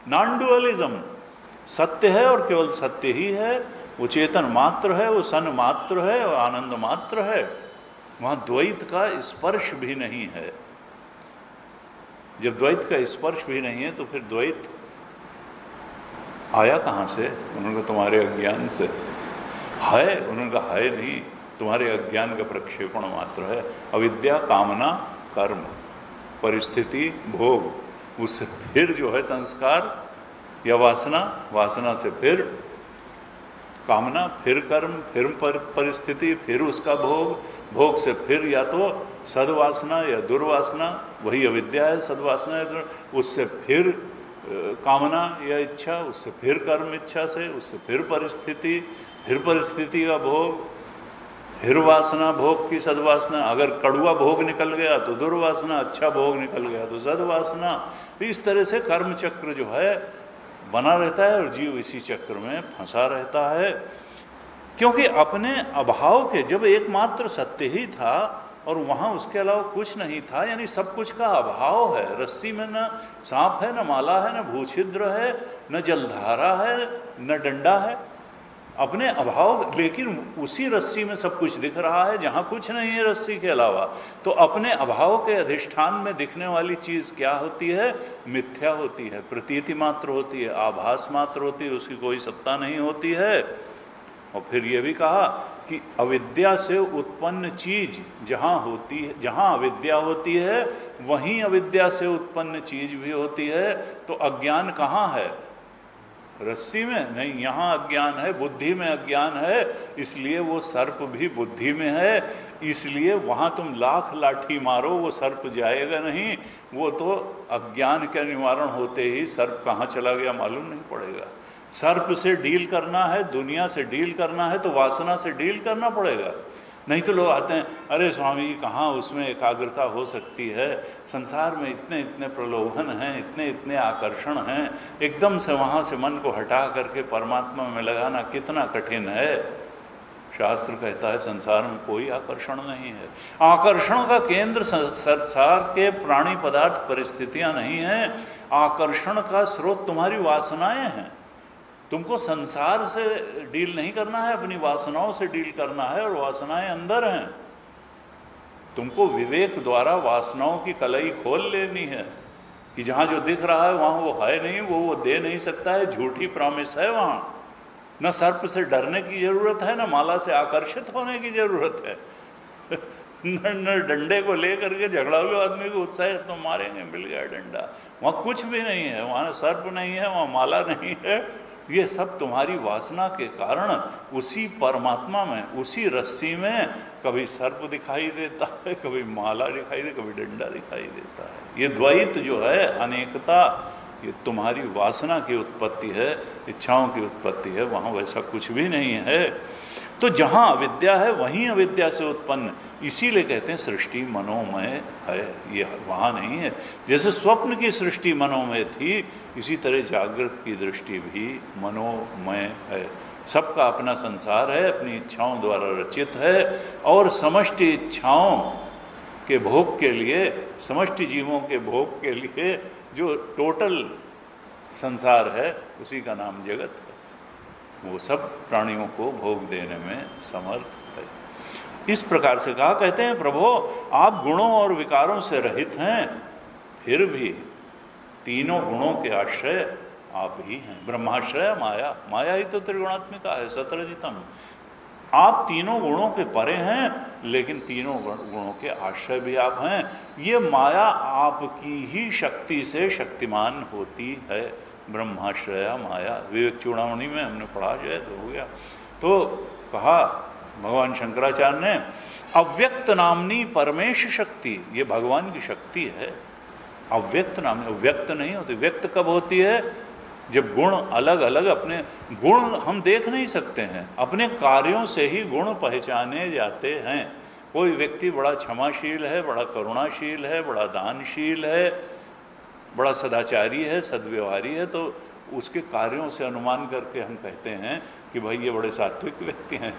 नॉन डुअलिज्म। सत्य है और केवल सत्य ही है, वो चेतन मात्र है, वो सन मात्र है और आनंद मात्र है। वहाँ द्वैत का स्पर्श भी नहीं है। जब द्वैत का स्पर्श भी नहीं है तो फिर द्वैत आया कहाँ से? उन्होंने कहा तुम्हारे अज्ञान से। है? उन्होंने कहा है नहीं, तुम्हारे अज्ञान का प्रक्षेपण मात्र है। अविद्या, कामना, कर्म, परिस्थिति, भोग, उससे फिर जो है संस्कार या वासना, वासना से फिर कामना, फिर कर्म, फिर परिस्थिति, फिर उसका भोग, भोग से फिर या तो सद्वासना या दुर्वासना, वही अविद्या है, सद्वासना है, उससे फिर कामना या इच्छा, उससे फिर कर्म इच्छा से, उससे फिर परिस्थिति का भोग, फिर वासना, भोग की सद्वासना। अगर कड़ुआ भोग निकल गया तो दुर्वासना, अच्छा भोग निकल गया तो सद्वासना। इस तरह से कर्म चक्र जो है बना रहता है और जीव इसी चक्र में फंसा रहता है। क्योंकि अपने अभाव के, जब एकमात्र सत्य ही था और वहाँ उसके अलावा कुछ नहीं था, यानी सब कुछ का अभाव है। रस्सी में न सांप है, न माला है, न भूछिद्र है, न जलधारा है, न डंडा है, अपने अभाव। लेकिन उसी रस्सी में सब कुछ दिख रहा है जहाँ कुछ नहीं है रस्सी के अलावा। तो अपने अभाव के अधिष्ठान में दिखने वाली चीज़ क्या होती है? मिथ्या होती है, प्रतीति मात्र होती है, आभास मात्र होती है, उसकी कोई सत्ता नहीं होती है। और फिर ये भी कहा कि अविद्या से उत्पन्न चीज जहाँ होती है, जहाँ अविद्या होती है वहीं अविद्या से उत्पन्न चीज भी होती है। तो अज्ञान कहाँ है? रस्सी में नहीं, यहाँ अज्ञान है, बुद्धि में अज्ञान है, इसलिए वो सर्प भी बुद्धि में है। इसलिए वहाँ तुम लाख लाठी मारो वो सर्प जाएगा नहीं, वो तो अज्ञान के निवारण होते ही सर्प कहाँ चला गया मालूम नहीं पड़ेगा। सर्प से डील करना है, दुनिया से डील करना है तो वासना से डील करना पड़ेगा। नहीं तो लोग आते हैं, अरे स्वामी कहाँ उसमें एकाग्रता हो सकती है, संसार में इतने इतने प्रलोभन हैं, इतने इतने आकर्षण हैं, एकदम से वहाँ से मन को हटा करके परमात्मा में लगाना कितना कठिन है। शास्त्र कहता है संसार में कोई आकर्षण नहीं है। आकर्षण का केंद्र संसार के प्राणी पदार्थ परिस्थितियाँ नहीं हैं, आकर्षण का स्रोत तुम्हारी वासनाएं हैं। तुमको संसार से डील नहीं करना है, अपनी वासनाओं से डील करना है, और वासनाएं अंदर हैं। तुमको विवेक द्वारा वासनाओं की कलई खोल लेनी है कि जहाँ जो दिख रहा है वहाँ वो है नहीं, वो दे नहीं सकता है, झूठी प्रॉमिस है वहाँ। न सर्प से डरने की जरूरत है, न माला से आकर्षित होने की जरूरत है, न डंडे को लेकर के झगड़ालू आदमी को उत्साह तो मारेंगे, मिल गया डंडा। वहाँ कुछ भी नहीं है, वहाँ सर्प नहीं है, वहाँ माला नहीं है। ये सब तुम्हारी वासना के कारण उसी परमात्मा में, उसी रस्सी में कभी सर्प दिखाई देता है, कभी माला दिखाई दे, कभी डंडा दिखाई देता है। ये द्वैत जो है, अनेकता, ये तुम्हारी वासना की उत्पत्ति है, इच्छाओं की उत्पत्ति है। वहाँ वैसा कुछ भी नहीं है। तो जहाँ अविद्या है वहीं अविद्या से उत्पन्न, इसीलिए कहते हैं सृष्टि मनोमय है, ये वहाँ नहीं है। जैसे स्वप्न की सृष्टि मनोमय थी, इसी तरह जागृत की दृष्टि भी मनोमय है। सबका अपना संसार है, अपनी इच्छाओं द्वारा रचित है, और समष्टि इच्छाओं के भोग के लिए, समष्टि जीवों के भोग के लिए जो टोटल संसार है उसी का नाम जगत है। वो सब प्राणियों को भोग देने में समर्थ है। इस प्रकार से कहा, कहते हैं प्रभो आप गुणों और विकारों से रहित हैं, फिर भी तीनों गुणों के आश्रय आप ही हैं। ब्रह्माश्रय माया, माया ही तो त्रिगुणात्मिका है, सतरजितम। आप तीनों गुणों के परे हैं, लेकिन तीनों गुणों के आश्रय भी आप हैं। ये माया आपकी ही शक्ति से शक्तिमान होती है। ब्रह्माश्रया माया, विवेक चूड़ामणि में हमने पढ़ा, जाए तो हो गया। तो कहा भगवान शंकराचार्य ने, अव्यक्त नामनी परमेश शक्ति, ये भगवान की शक्ति है। अव्यक्त नाम, व्यक्त नहीं होती। व्यक्त कब होती है? जब गुण अलग अलग, अपने गुण हम देख नहीं सकते हैं, अपने कार्यों से ही गुण पहचाने जाते हैं। कोई व्यक्ति बड़ा क्षमाशील है, बड़ा करुणाशील है, बड़ा दानशील है, बड़ा सदाचारी है, सद्व्यवहारी है, तो उसके कार्यों से अनुमान करके हम कहते हैं कि भाई ये बड़े सात्विक व्यक्ति हैं।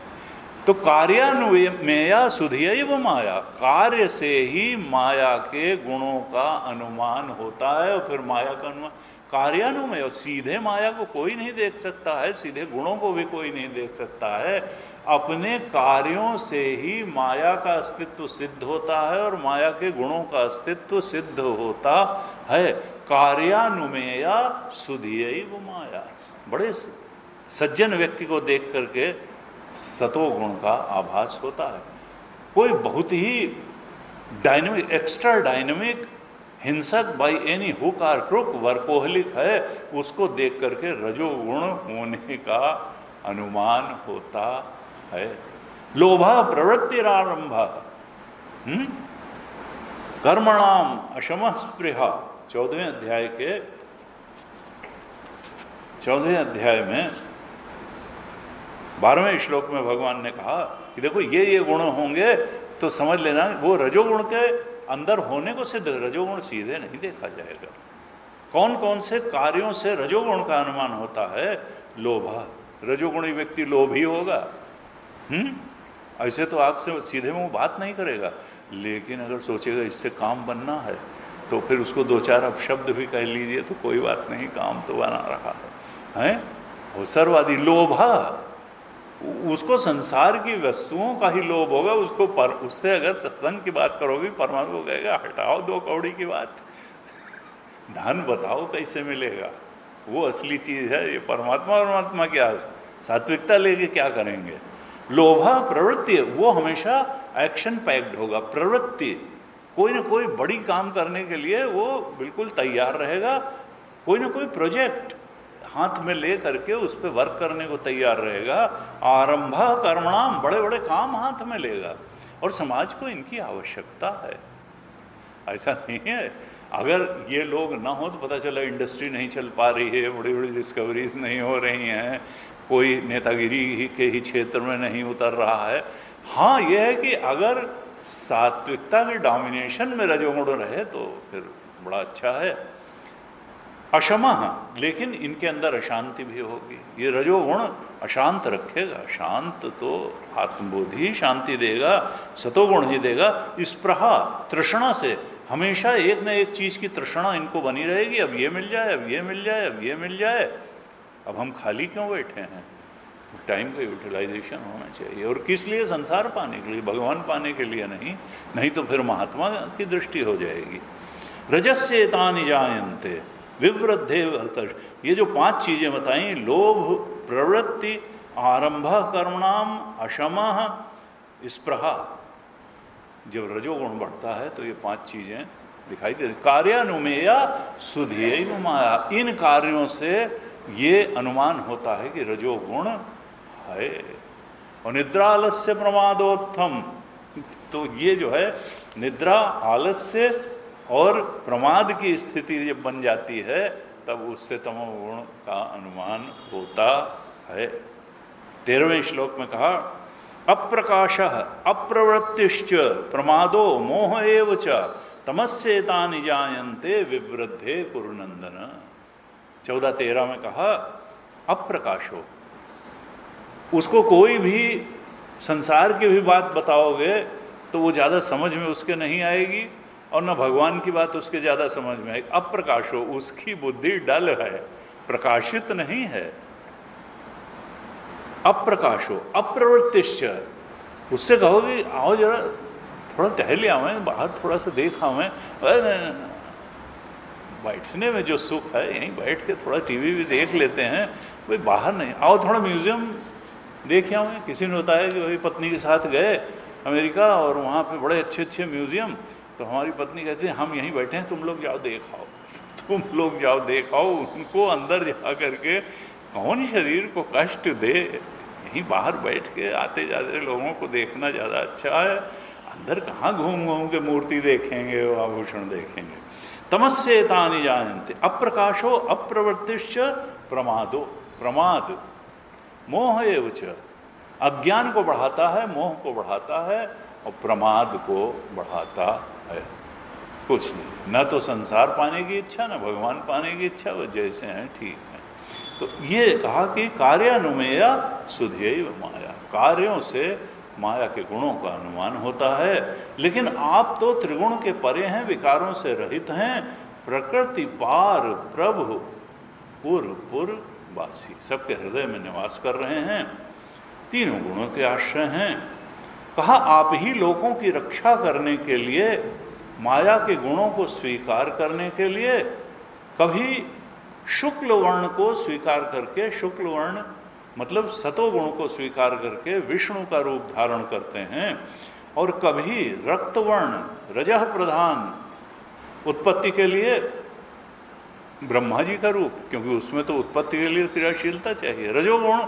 तो कार्यान्वयमेया सुधियैव माया, कार्य से ही माया के गुणों का अनुमान होता है। और फिर माया का अनुमान कार्यान्वय, सीधे माया को कोई नहीं देख सकता है, सीधे गुणों को भी कोई नहीं देख सकता है। अपने कार्यों से ही माया का अस्तित्व सिद्ध होता है और माया के गुणों का अस्तित्व सिद्ध होता है। कार्यानुमेया सुधियैव माया, बड़े सज्जन व्यक्ति को देख करके सतोगुण का आभास होता है। कोई बहुत ही डायनेमिक, एक्स्ट्रा डायनेमिक, हिंसक, बाई एनी हुक और क्रुक, वर्कोहलिक है, उसको देख करके रजोगुण होने का अनुमान होता है। लोभा प्रवृत्तिरारंभ कर्मणाम अशम स्पृहा। 14वें अध्याय में 12वें श्लोक में भगवान ने कहा कि देखो ये गुण होंगे तो समझ लेना वो रजोगुण के अंदर होने को सिद्ध। रजोगुण सीधे नहीं देखा जाएगा। कौन कौन से कार्यों से रजोगुण का अनुमान होता है? लोभा, रजोगुणी व्यक्ति लोभी होगा। ऐसे तो आपसे सीधे मुंह बात नहीं करेगा, लेकिन अगर सोचेगा इससे काम बनना है तो फिर उसको 2-4 अपशब्द भी कह लीजिए तो कोई बात नहीं, काम तो बना रहा है। अवसरवादी, लोभा, उसको संसार की वस्तुओं का ही लोभ होगा। उससे अगर सत्संग की बात करोगे, परमात्मा को कहेगा हटाओ 2 कौड़ी की बात, धन बताओ कैसे मिलेगा, वो असली चीज है। ये परमात्मा क्या सात्विकता लेके क्या करेंगे? लोभा प्रवृत्ति, वो हमेशा एक्शन पैक्ड होगा। प्रवृत्ति, कोई ना कोई बड़ी काम करने के लिए वो बिल्कुल तैयार रहेगा। कोई ना कोई प्रोजेक्ट हाथ में ले करके उस पर वर्क करने को तैयार रहेगा। आरंभा कर्मणाम, बड़े बड़े काम हाथ में लेगा। और समाज को इनकी आवश्यकता है। ऐसा नहीं है अगर ये लोग ना हो तो पता चला इंडस्ट्री नहीं चल पा रही है, बड़ी बड़ी डिस्कवरीज नहीं हो रही हैं, कोई नेतागिरी के ही क्षेत्र में नहीं उतर रहा है। हाँ, यह है कि अगर सात्विकता के डोमिनेशन में रजोगुण रहे तो फिर बड़ा अच्छा है। अशमा, लेकिन इनके अंदर अशांति भी होगी। ये रजोगुण अशांत रखेगा। शांत तो आत्मबोध ही शांति देगा, सतोगुण ही देगा। स्पृहा, तृष्णा से, हमेशा एक न एक चीज की तृष्णा इनको बनी रहेगी। अब ये मिल जाए, अब ये मिल जाए, अब ये मिल जाए। अब हम खाली क्यों बैठे हैं? टाइम का यूटिलाइजेशन होना चाहिए। और किस लिए? संसार पाने के लिए, भगवान पाने के लिए नहीं तो फिर महात्मा की दृष्टि हो जाएगी। रजस्येतानि जायन्ते विवृद्धे वर्तश, ये जो 5 चीजें बताई, लोभ, प्रवृत्ति, आरंभ कर्मणाम, अशमः, स्पृहा, जब रजोगुण बढ़ता है तो ये 5 चीजें दिखाई देती। कार्यानुमेया सुधेयैव माया, इन कार्यों से ये अनुमान होता है कि रजोगुण है। और निद्रा आलस्य प्रमादोत्थम, तो ये जो है निद्रा, आलस्य और प्रमाद की स्थिति जब बन जाती है तब उससे तमोगुण का अनुमान होता है। 13वें श्लोक में कहा अप्रकाशः अप्रवृत्तिश्च प्रमादो मोह एव च तमस्येतानि जायन्ते विवृद्धे कुरुनंदन। 14-13 में कहा अप्रकाशो, उसको कोई भी संसार की भी बात बताओगे तो वो ज़्यादा समझ में उसके नहीं आएगी और न भगवान की बात उसके ज़्यादा समझ में आएगी। अप्रकाशो, उसकी बुद्धि डल है, प्रकाशित नहीं है। अप्रकाशो अप्रवृत्तिश्च, उससे कहोगे आओ जरा थोड़ा टहल आवें, बाहर थोड़ा सा देख आवें। बैठने में जो सुख है यहीं बैठ के थोड़ा टीवी भी देख लेते हैं, भाई बाहर नहीं। आओ थोड़ा म्यूजियम देख आवें। किसी ने बताया कि भाई पत्नी के साथ गए अमेरिका और वहाँ पे बड़े अच्छे अच्छे म्यूजियम, तो हमारी पत्नी कहती है हम यहीं बैठे हैं, तुम लोग जाओ देख आओ। तुम लोग जाओ देख आओ, उनको अंदर जा करके कौन शरीर को कष्ट दे। यहीं बाहर बैठ के आते जाते लोगों को देखना ज़्यादा अच्छा है। अंदर कहाँ घूम घूम के मूर्ति देखेंगे, आभूषण देखेंगे। तमस्येतानि जायन्ते अप्रकाशो अप्रवृत्तिश्च प्रमादो, प्रमाद मोह एव च, अज्ञान को बढ़ाता है, मोह को बढ़ाता है और प्रमाद को बढ़ाता है। कुछ नहीं, न तो संसार पाने की इच्छा न भगवान पाने की इच्छा, वो जैसे हैं ठीक है। तो ये कहा कि कार्यानुमेया सुधेयैव माया, कार्यों से माया के गुणों का अनुमान होता है। लेकिन आप तो त्रिगुण के परे हैं, विकारों से रहित हैं, प्रकृति पार प्रभु पुर वासी, सबके हृदय में निवास कर रहे हैं, तीनों गुणों के आश्रय हैं। कहा आप ही लोगों की रक्षा करने के लिए, माया के गुणों को स्वीकार करने के लिए कभी शुक्ल वर्ण को स्वीकार करके, शुक्ल वर्ण मतलब सतोगुण को स्वीकार करके विष्णु का रूप धारण करते हैं, और कभी रक्तवर्ण रजः प्रधान उत्पत्ति के लिए ब्रह्मा जी का रूप, क्योंकि उसमें तो उत्पत्ति के लिए क्रियाशीलता चाहिए, रजोगुण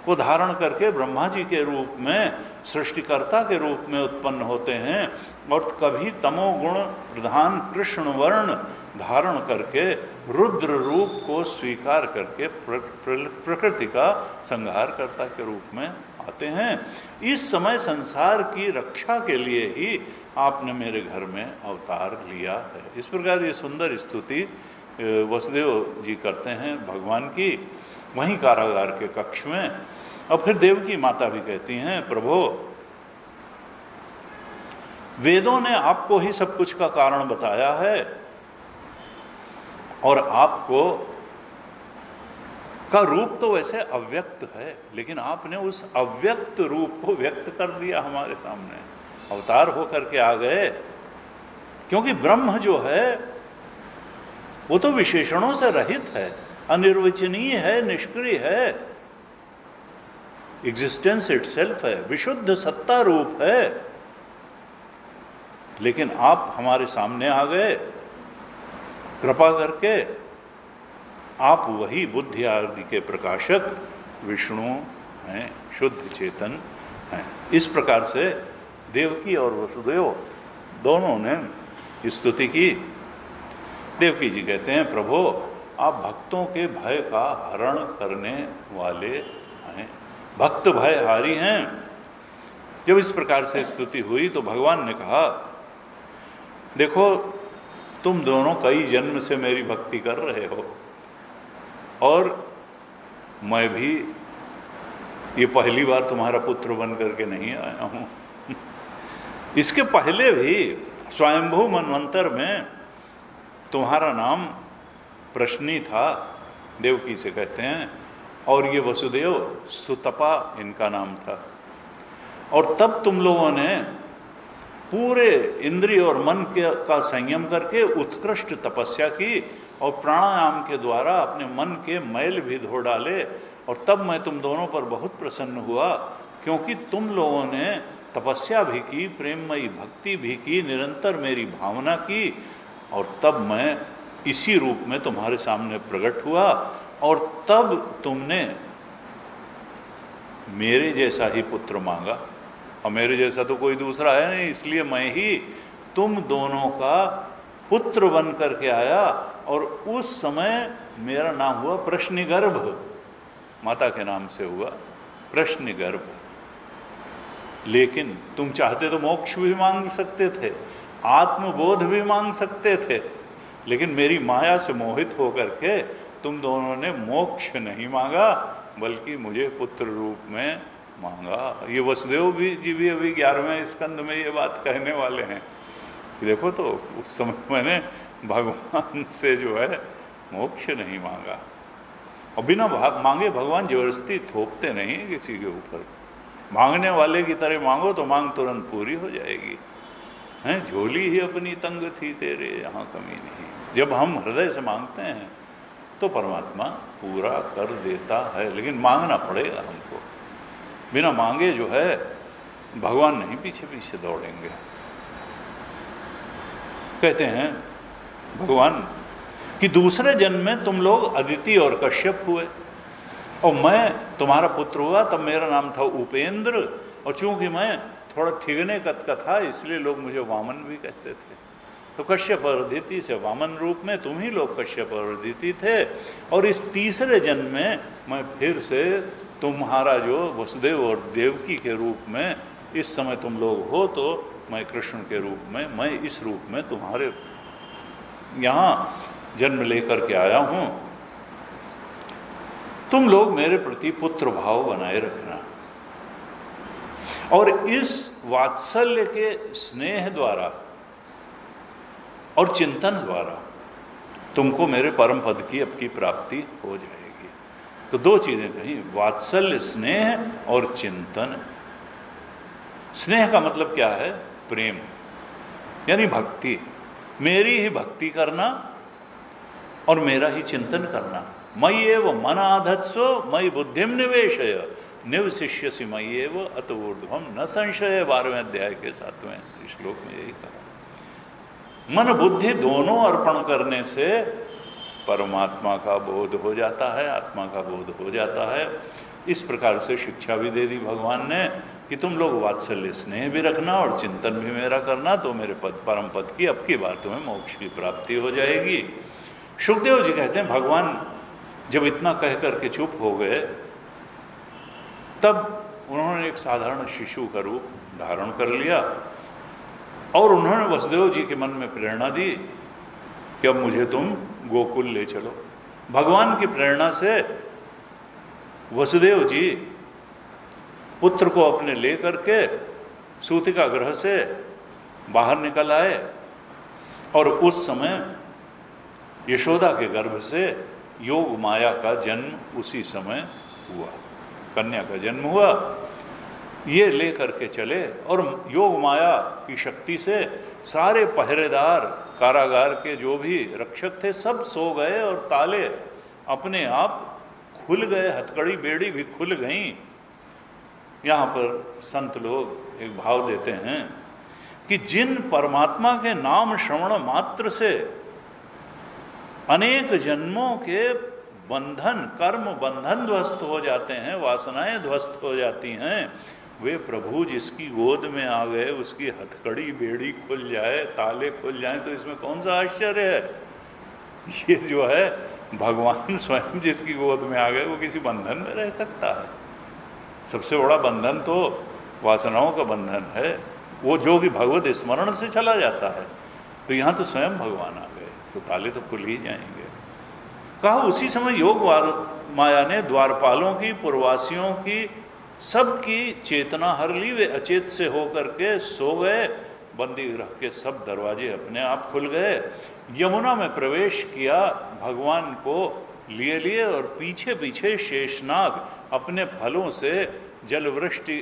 को धारण करके ब्रह्मा जी के रूप में सृष्टिकर्ता के रूप में उत्पन्न होते हैं, और कभी तमोगुण प्रधान कृष्ण वर्ण धारण करके रुद्र रूप को स्वीकार करके प्रकृति का संहारकर्ता के रूप में आते हैं। इस समय संसार की रक्षा के लिए ही आपने मेरे घर में अवतार लिया है। इस प्रकार ये सुंदर स्तुति वसुदेव जी करते हैं भगवान की, वहीं कारागार के कक्ष में। और फिर देवकी माता भी कहती हैं, प्रभु वेदों ने आपको ही सब कुछ का कारण बताया है, और आपको का रूप तो वैसे अव्यक्त है, लेकिन आपने उस अव्यक्त रूप को व्यक्त कर दिया हमारे सामने, अवतार होकर के आ गए। क्योंकि ब्रह्म जो है वो तो विशेषणों से रहित है, अनिर्वचनीय है, निष्क्रिय है, एग्जिस्टेंस इटसेल्फ है, विशुद्ध सत्ता रूप है। लेकिन आप हमारे सामने आ गए कृपा करके, आप वही बुद्धि आदि के प्रकाशक विष्णु हैं, शुद्ध चेतन हैं। इस प्रकार से देवकी और वसुदेव दोनों ने स्तुति की। देवकी जी कहते हैं, प्रभु आप भक्तों के भय का हरण करने वाले हैं, भक्त भयहारी हैं। जब इस प्रकार से स्तुति हुई तो भगवान ने कहा, देखो तुम दोनों कई जन्म से मेरी भक्ति कर रहे हो, और मैं भी ये पहली बार तुम्हारा पुत्र बन करके नहीं आया हूं। इसके पहले भी स्वयंभू मनवंतर में तुम्हारा नाम प्रश्नी था, देवकी से कहते हैं, और ये वसुदेव सुतपा इनका नाम था। और तब तुम लोगों ने पूरे इंद्रिय और मन का संयम करके उत्कृष्ट तपस्या की, और प्राणायाम के द्वारा अपने मन के मैल भी धो डाले। और तब मैं तुम दोनों पर बहुत प्रसन्न हुआ, क्योंकि तुम लोगों ने तपस्या भी की, प्रेममयी भक्ति भी की, निरंतर मेरी भावना की, और तब मैं इसी रूप में तुम्हारे सामने प्रकट हुआ। और तब तुमने मेरे जैसा ही पुत्र मांगा, और मेरे जैसा तो कोई दूसरा है नहीं, इसलिए मैं ही तुम दोनों का पुत्र बन करके आया। और उस समय मेरा नाम हुआ प्रश्निगर्भ, माता के नाम से हुआ प्रश्निगर्भ। लेकिन तुम चाहते तो मोक्ष भी मांग सकते थे, आत्मबोध भी मांग सकते थे, लेकिन मेरी माया से मोहित होकर के तुम दोनों ने मोक्ष नहीं मांगा, बल्कि मुझे पुत्र रूप में मांगा। ये वसुदेव जी भी अभी 11वें स्कंद में ये बात कहने वाले हैं कि देखो, तो उस समय मैंने भगवान से जो है मोक्ष नहीं मांगा। और बिना मांगे भगवान जबरदस्ती थोपते नहीं किसी के ऊपर, मांगने वाले की तरह मांगो तो मांग तुरंत पूरी हो जाएगी। हैं, झोली ही अपनी तंग थी तेरे, यहाँ कमी नहीं। जब हम हृदय से मांगते हैं तो परमात्मा पूरा कर देता है, लेकिन मांगना पड़ेगा हमको। बिना मांगे जो है भगवान नहीं पीछे पीछे दौड़ेंगे। कहते हैं भगवान कि दूसरे जन्म में तुम लोग अदिति और कश्यप हुए, और मैं तुम्हारा पुत्र हुआ, तब मेरा नाम था उपेंद्र। और चूंकि मैं थोड़ा ठिगने का था, इसलिए लोग मुझे वामन भी कहते थे। तो कश्यप और अदिति से वामन रूप में तुम ही लोग कश्यप और अदिति थे। और इस तीसरे जन्म में मैं फिर से तुम्हारा जो वसुदेव और देवकी के रूप में इस समय तुम लोग हो, तो मैं कृष्ण के रूप में, मैं इस रूप में तुम्हारे यहाँ जन्म लेकर के आया हूँ। तुम लोग मेरे प्रति पुत्र भाव बनाए रखना, और इस वात्सल्य के स्नेह द्वारा और चिंतन द्वारा तुमको मेरे परम पद की अब की प्राप्ति हो जाएगी। तो दो चीजें कही, वात्सल्य स्नेह और चिंतन। स्नेह का मतलब क्या है? प्रेम, यानी भक्ति, मेरी ही भक्ति करना, और मेरा ही चिंतन करना। मयि एव मन आधत्स्व मयि बुद्धिम निवेशय निवशिष्यसि मयि एव अत ऊर्ध्वम न संशय। 12वें अध्याय के 7वें श्लोक में यही कहा। मन बुद्धि दोनों अर्पण करने से परमात्मा का बोध हो जाता है, आत्मा का बोध हो जाता है। इस प्रकार से शिक्षा भी दे दी भगवान ने कि तुम लोग वात्सल्य स्नेह भी रखना और चिंतन भी मेरा करना, तो मेरे पद परम पद की अब की बार तुम्हें मोक्ष की प्राप्ति हो जाएगी। सुखदेव जी कहते हैं भगवान जब इतना कह करके चुप हो गए, तब उन्होंने एक साधारण शिशु का रूप धारण कर लिया और उन्होंने वसुदेव जी के मन में प्रेरणा दी कि अब मुझे तुम गोकुल ले चलो। भगवान की प्रेरणा से वसुदेव जी पुत्र को अपने ले करके सूतिका गृह से बाहर निकल आए और उस समय यशोदा के गर्भ से योग माया का जन्म उसी समय हुआ, कन्या का जन्म हुआ। ये ले करके चले और योग माया की शक्ति से सारे पहरेदार कारागार के जो भी रक्षक थे सब सो गए और ताले अपने आप खुल गए, हथकड़ी बेड़ी भी खुल गईं। यहाँ पर संत लोग एक भाव देते हैं कि जिन परमात्मा के नाम श्रवण मात्र से अनेक जन्मों के बंधन, कर्म बंधन ध्वस्त हो जाते हैं, वासनाएं ध्वस्त हो जाती हैं, वे प्रभु जिसकी गोद में आ गए उसकी हथकड़ी बेड़ी खुल जाए, ताले खुल जाएं, तो इसमें कौन सा आश्चर्य है। ये जो है भगवान स्वयं जिसकी गोद में आ गए वो किसी बंधन में रह सकता है? सबसे बड़ा बंधन तो वासनाओं का बंधन है, वो जो कि भगवत स्मरण से चला जाता है। तो यहाँ तो स्वयं भगवान आ गए, तो ताले तो खुल ही जाएंगे। कहा उसी समय योग माया ने द्वारपालों की, पुरवासियों की, सबकी चेतना हर ली। वे अचेत से होकर के सो गए, बंदी गृह के सब दरवाजे अपने आप खुल गए। यमुना में प्रवेश किया, भगवान को लिए और पीछे पीछे शेषनाग अपने फलों से जलवृष्टि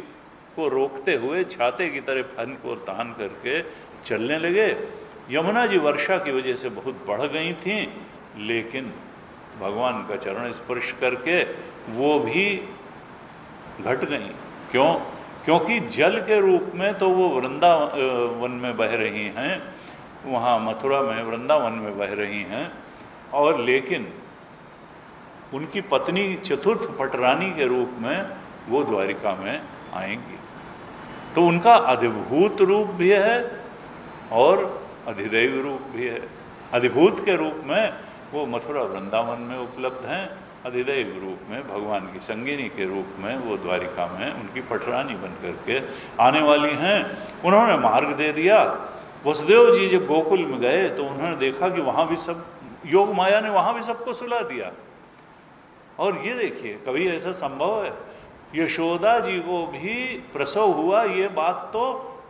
को रोकते हुए छाते की तरह फन को तान करके चलने लगे। यमुना जी वर्षा की वजह से बहुत बढ़ गई थीं, लेकिन भगवान का चरण स्पर्श करके वो भी घट गई। क्यों? क्योंकि जल के रूप में तो वो वृंदावन में बह रही हैं, वहाँ मथुरा में वृंदावन में बह रही हैं, और लेकिन उनकी पत्नी चतुर्थ पटरानी के रूप में वो द्वारिका में आएंगी। तो उनका अधिभूत रूप भी है और अधिदैव रूप भी है। अधिभूत के रूप में वो मथुरा वृंदावन में उपलब्ध हैं, अधिदैव रूप में भगवान की संगिनी के रूप में वो द्वारिका में उनकी पटरानी बन करके आने वाली हैं। उन्होंने मार्ग दे दिया। वसुदेव जी जब गोकुल में गए तो उन्होंने देखा कि वहाँ भी सब योग माया ने वहाँ भी सबको सुला दिया। और ये देखिए, कभी ऐसा संभव है? यशोदा जी को भी प्रसव हुआ, ये बात तो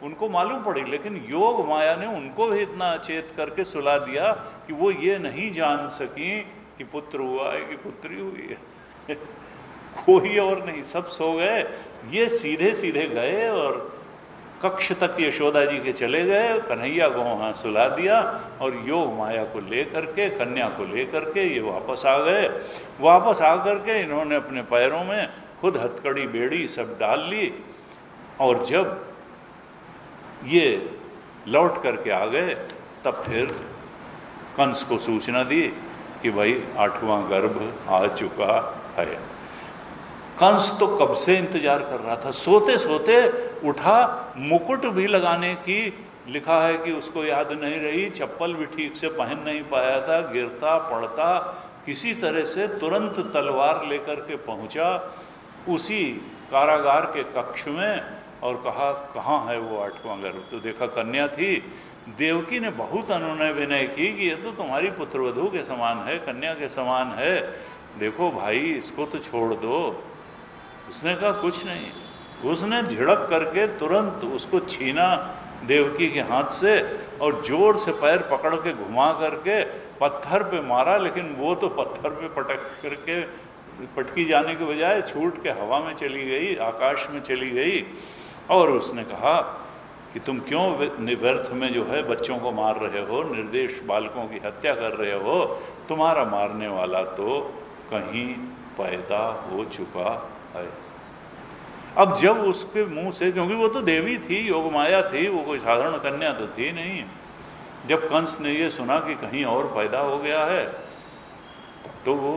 उनको मालूम पड़ी, लेकिन योग माया ने उनको भी इतना अचेत करके सुला दिया कि वो ये नहीं जान सकी कि पुत्र हुआ है कि पुत्री हुई है। कोई और नहीं, सब सो गए। ये सीधे सीधे गए और कक्ष तक यशोदा जी के चले गए, कन्हैया को वहाँ सुला दिया और योग माया को ले करके, कन्या को ले करके ये वापस आ गए। वापस आ करके इन्होंने अपने पैरों में खुद हथकड़ी बेड़ी सब डाल ली, और जब ये लौट करके आ गए तब फिर कंस को सूचना दी कि भाई 8वां गर्भ आ चुका है। कंस तो कब से इंतजार कर रहा था, सोते सोते उठा, मुकुट भी लगाने की लिखा है कि उसको याद नहीं रही, चप्पल भी ठीक से पहन नहीं पाया था, गिरता पड़ता किसी तरह से तुरंत तलवार लेकर के पहुंचा उसी कारागार के कक्ष में और कहा कहाँ है वो 8वां गर्भ। तो देखा कन्या थी। देवकी ने बहुत अनुनय विनय की कि ये तो तुम्हारी पुत्रवधू के समान है, कन्या के समान है, देखो भाई इसको तो छोड़ दो। उसने कहा कुछ नहीं। उसने झिड़क करके तुरंत उसको छीना देवकी के हाथ से और जोर से पैर पकड़ के घुमा करके पत्थर पे मारा, लेकिन वो तो पत्थर पे पटक करके पटकी जाने के बजाय छूट के हवा में चली गई, आकाश में चली गई। और उसने कहा कि तुम क्यों व्यर्थ में जो है बच्चों को मार रहे हो, निर्दोष बालकों की हत्या कर रहे हो, तुम्हारा मारने वाला तो कहीं पैदा हो चुका है। अब जब उसके मुंह से, क्योंकि वो तो देवी थी, योगमाया थी, वो कोई साधारण कन्या तो थी नहीं, जब कंस ने ये सुना कि कहीं और पैदा हो गया है तो वो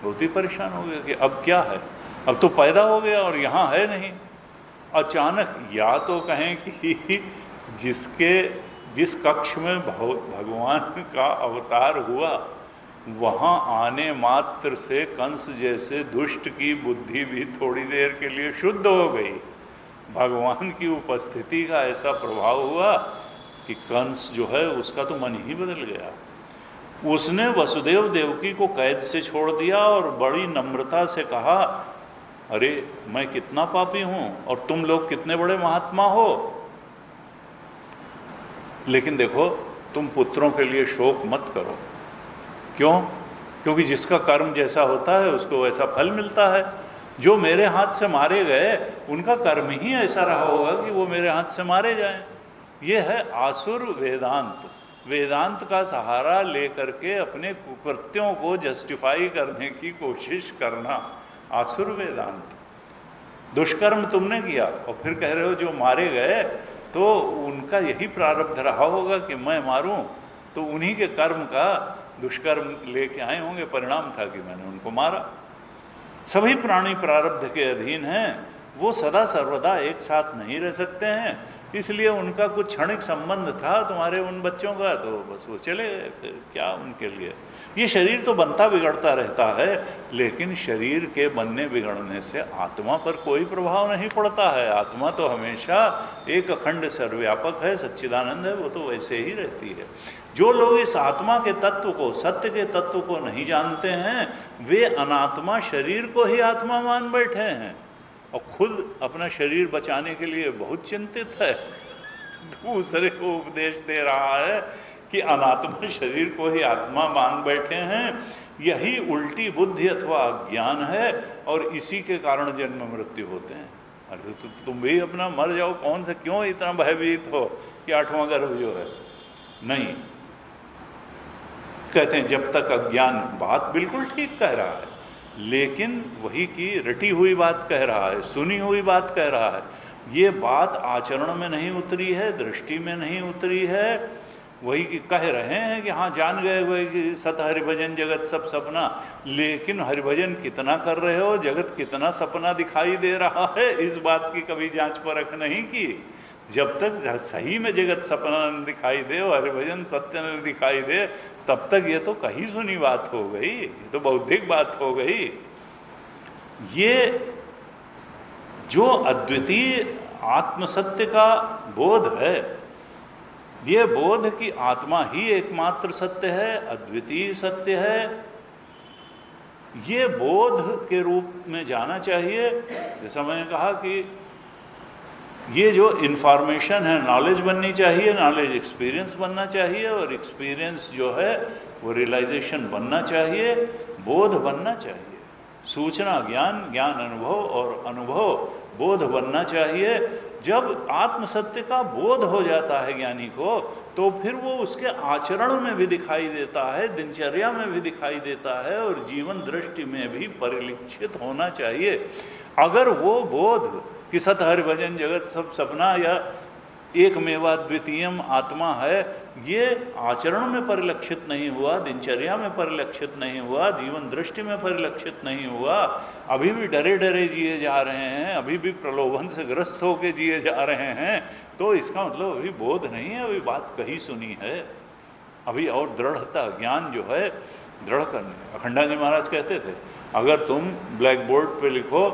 बहुत ही परेशान हो गया कि अब क्या है, अब तो पैदा हो गया और यहाँ है नहीं। अचानक या तो कहें कि जिस कक्ष में भगवान का अवतार हुआ वहाँ आने मात्र से कंस जैसे दुष्ट की बुद्धि भी थोड़ी देर के लिए शुद्ध हो गई। भगवान की उपस्थिति का ऐसा प्रभाव हुआ कि कंस जो है उसका तो मन ही बदल गया। उसने वसुदेव देवकी को कैद से छोड़ दिया और बड़ी नम्रता से कहा, अरे मैं कितना पापी हूं और तुम लोग कितने बड़े महात्मा हो, लेकिन देखो तुम पुत्रों के लिए शोक मत करो। क्यों? क्योंकि जिसका कर्म जैसा होता है उसको वैसा फल मिलता है। जो मेरे हाथ से मारे गए उनका कर्म ही ऐसा रहा होगा कि वो मेरे हाथ से मारे जाएं। ये है आसुर वेदांत। वेदांत का सहारा लेकर के अपने कुकृत्यों को जस्टिफाई करने की कोशिश करना, आसुर वेदांत। दुष्कर्म तुमने किया और फिर कह रहे हो जो मारे गए तो उनका यही प्रारब्ध रहा होगा कि मैं मारूं, तो उन्हीं के कर्म का दुष्कर्म लेके आए होंगे, परिणाम था कि मैंने उनको मारा। सभी प्राणी प्रारब्ध के अधीन हैं, वो सदा सर्वदा एक साथ नहीं रह सकते हैं, इसलिए उनका कुछ क्षणिक संबंध था तुम्हारे उन बच्चों का, तो बस वो चले गए। फिर क्या उनके लिए, ये शरीर तो बनता बिगड़ता रहता है, लेकिन शरीर के बनने बिगड़ने से आत्मा पर कोई प्रभाव नहीं पड़ता है। आत्मा तो हमेशा एक अखंड सर्वव्यापक है, सच्चिदानंद है, वो तो वैसे ही रहती है। जो लोग इस आत्मा के तत्व को, सत्य के तत्व को नहीं जानते हैं, वे अनात्मा शरीर को ही आत्मा मान बैठे हैं और खुद अपना शरीर बचाने के लिए बहुत चिंतित है। दूसरे को उपदेश दे रहा है कि अनात्मा शरीर को ही आत्मा मान बैठे हैं। यही उल्टी बुद्धि अथवा अज्ञान है और इसी के कारण जन्म मृत्यु होते हैं। अरे तो तुम भी अपना मर जाओ, कौन सा क्यों इतना भयभीत हो कि आठवां गर्भ जो है, नहीं। कहते हैं जब तक अज्ञान, बात बिल्कुल ठीक कह रहा है, लेकिन वही की रटी हुई बात कह रहा है, सुनी हुई बात कह रहा है। ये बात आचरण में नहीं उतरी है, दृष्टि में नहीं उतरी है। वही कि कह रहे हैं कि हाँ जान गए वही कि सत हरिभजन जगत सब सपना, लेकिन हरिभजन कितना कर रहे हो, जगत कितना सपना दिखाई दे रहा है, इस बात की कभी जांच परख नहीं की। जब तक सही में जगत सपना न दिखाई दे और हरिभजन सत्य न दिखाई दे, तब तक ये तो कहीं सुनी बात हो गई, ये तो बौद्धिक बात हो गई। ये जो अद्वितीय आत्मसत्य का बोध है, ये बोध कि आत्मा ही एकमात्र सत्य है, अद्वितीय सत्य है, ये बोध के रूप में जाना चाहिए। जैसा मैंने कहा कि ये जो इन्फॉर्मेशन है, नॉलेज बननी चाहिए, नॉलेज एक्सपीरियंस बनना चाहिए, और एक्सपीरियंस जो है वो रियलाइजेशन बनना चाहिए, बोध बनना चाहिए। सूचना ज्ञान, ज्ञान अनुभव, और अनुभव बोध बनना चाहिए। जब आत्मसत्य का बोध हो जाता है ज्ञानी को, तो फिर वो उसके आचरण में भी दिखाई देता है, दिनचर्या में भी दिखाई देता है, और जीवन दृष्टि में भी परिलक्षित होना चाहिए। अगर वो बोध कि सत हरिभजन जगत सब सपना या एक मेवा द्वितीयम आत्मा है, ये आचरण में परिलक्षित नहीं हुआ, दिनचर्या में परिलक्षित नहीं हुआ, जीवन दृष्टि में परिलक्षित नहीं हुआ, अभी भी डरे डरे जिए जा रहे हैं, अभी भी प्रलोभन से ग्रस्त होकर जिए जा रहे हैं, तो इसका मतलब अभी बोध नहीं है, अभी बात कही सुनी है, अभी और दृढ़ता ज्ञान जो है दृढ़ करने। अखंडानंद महाराज कहते थे, अगर तुम ब्लैक बोर्ड पे लिखो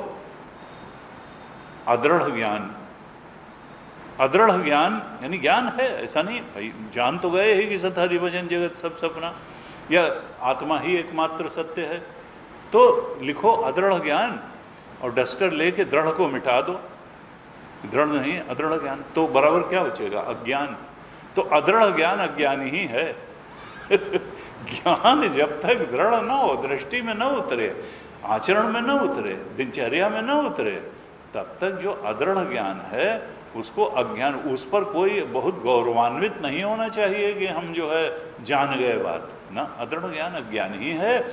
अदृढ़ ज्ञान, अदृढ़ ज्ञान यानी ज्ञान है, ऐसा नहीं भाई जान तो गए ही कि सत हरिभजन जगत सब सपना या आत्मा ही एकमात्र सत्य है, तो लिखो अदृढ़ ज्ञान और डस्टर लेके दृढ़ को मिटा दो, दृढ़ नहीं अदृढ़ ज्ञान, तो बराबर क्या बचेगा, अज्ञान। तो अदृढ़ ज्ञान अज्ञान ही है। ज्ञान जब तक दृढ़ न हो, दृष्टि में न उतरे, आचरण में न उतरे, दिनचर्या में न उतरे, तब तक जो अदृढ़ ज्ञान है उसको अज्ञान, उस पर कोई बहुत गौरवान्वित नहीं होना चाहिए कि हम जो है जान गए बात ना। अदृढ़ ज्ञान अज्ञान ही है,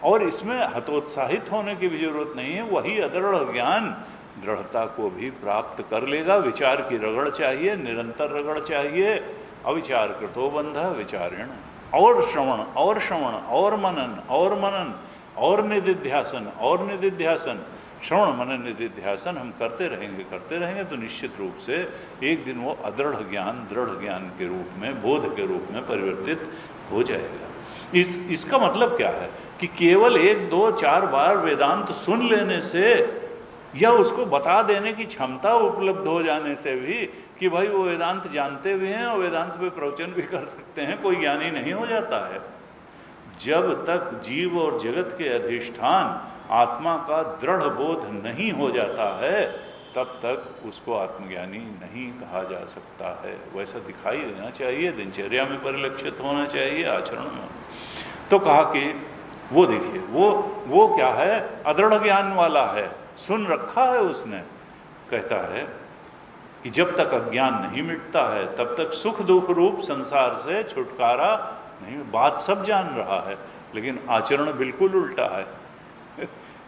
और इसमें हतोत्साहित होने की भी जरूरत नहीं है। वही अदृढ़ ज्ञान दृढ़ता को भी प्राप्त कर लेगा। विचार की रगड़ चाहिए, निरंतर रगड़ चाहिए। अविचार कृतो बंध विचारेण, और श्रवण और श्रवण और मनन और मनन और निदिध्यासन और निदिध्यासन, श्रवण मनन निदिध्यासन हम करते रहेंगे तो निश्चित रूप से एक दिन वो अदृढ़ ज्ञान दृढ़ ज्ञान के रूप में, बोध के रूप में परिवर्तित हो जाएगा। इसका मतलब क्या है कि केवल 1, 2, 4 बार वेदांत सुन लेने से या उसको बता देने की क्षमता उपलब्ध हो जाने से भी कि भाई वो वेदांत जानते भी हैं और वेदांत पे प्रवचन भी कर सकते हैं, कोई ज्ञानी नहीं हो जाता है। जब तक जीव और जगत के अधिष्ठान आत्मा का दृढ़ बोध नहीं हो जाता है, तब तक उसको आत्मज्ञानी नहीं कहा जा सकता है। वैसा दिखाई देना चाहिए, दिनचर्या में परिलक्षित होना चाहिए, आचरण में। तो कहा कि वो देखिए, वो क्या है, अदृढ़ ज्ञान वाला है, सुन रखा है उसने। कहता है कि जब तक अज्ञान नहीं मिटता है तब तक सुख दुख रूप संसार से छुटकारा नहीं। बात सब जान रहा है, लेकिन आचरण बिल्कुल उल्टा है।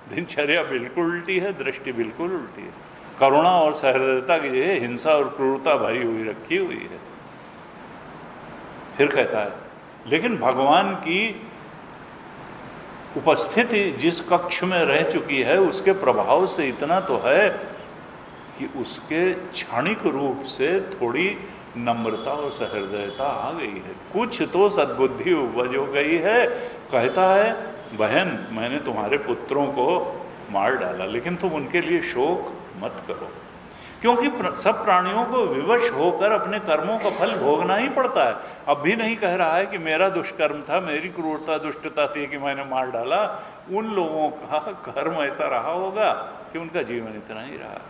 दिनचर्या बिल्कुल उल्टी है, दृष्टि बिल्कुल उल्टी है। करुणा और सहृदयता की जगह हिंसा और क्रूरता भरी हुई रखी हुई है। फिर कहता है, लेकिन भगवान की उपस्थिति जिस कक्ष में रह चुकी है उसके प्रभाव से इतना तो है कि उसके क्षणिक रूप से थोड़ी नम्रता और सहृदयता आ गई है, कुछ तो सद्बुद्धि उपज हो गई है। कहता है, बहन मैंने तुम्हारे पुत्रों को मार डाला, लेकिन तुम उनके लिए शोक मत करो, क्योंकि सब प्राणियों को विवश होकर अपने कर्मों का फल भोगना ही पड़ता है। अब भी नहीं कह रहा है कि मेरा दुष्कर्म था, मेरी क्रूरता दुष्टता थी कि मैंने मार डाला। उन लोगों का कर्म ऐसा रहा होगा कि उनका जीवन इतना ही रहा।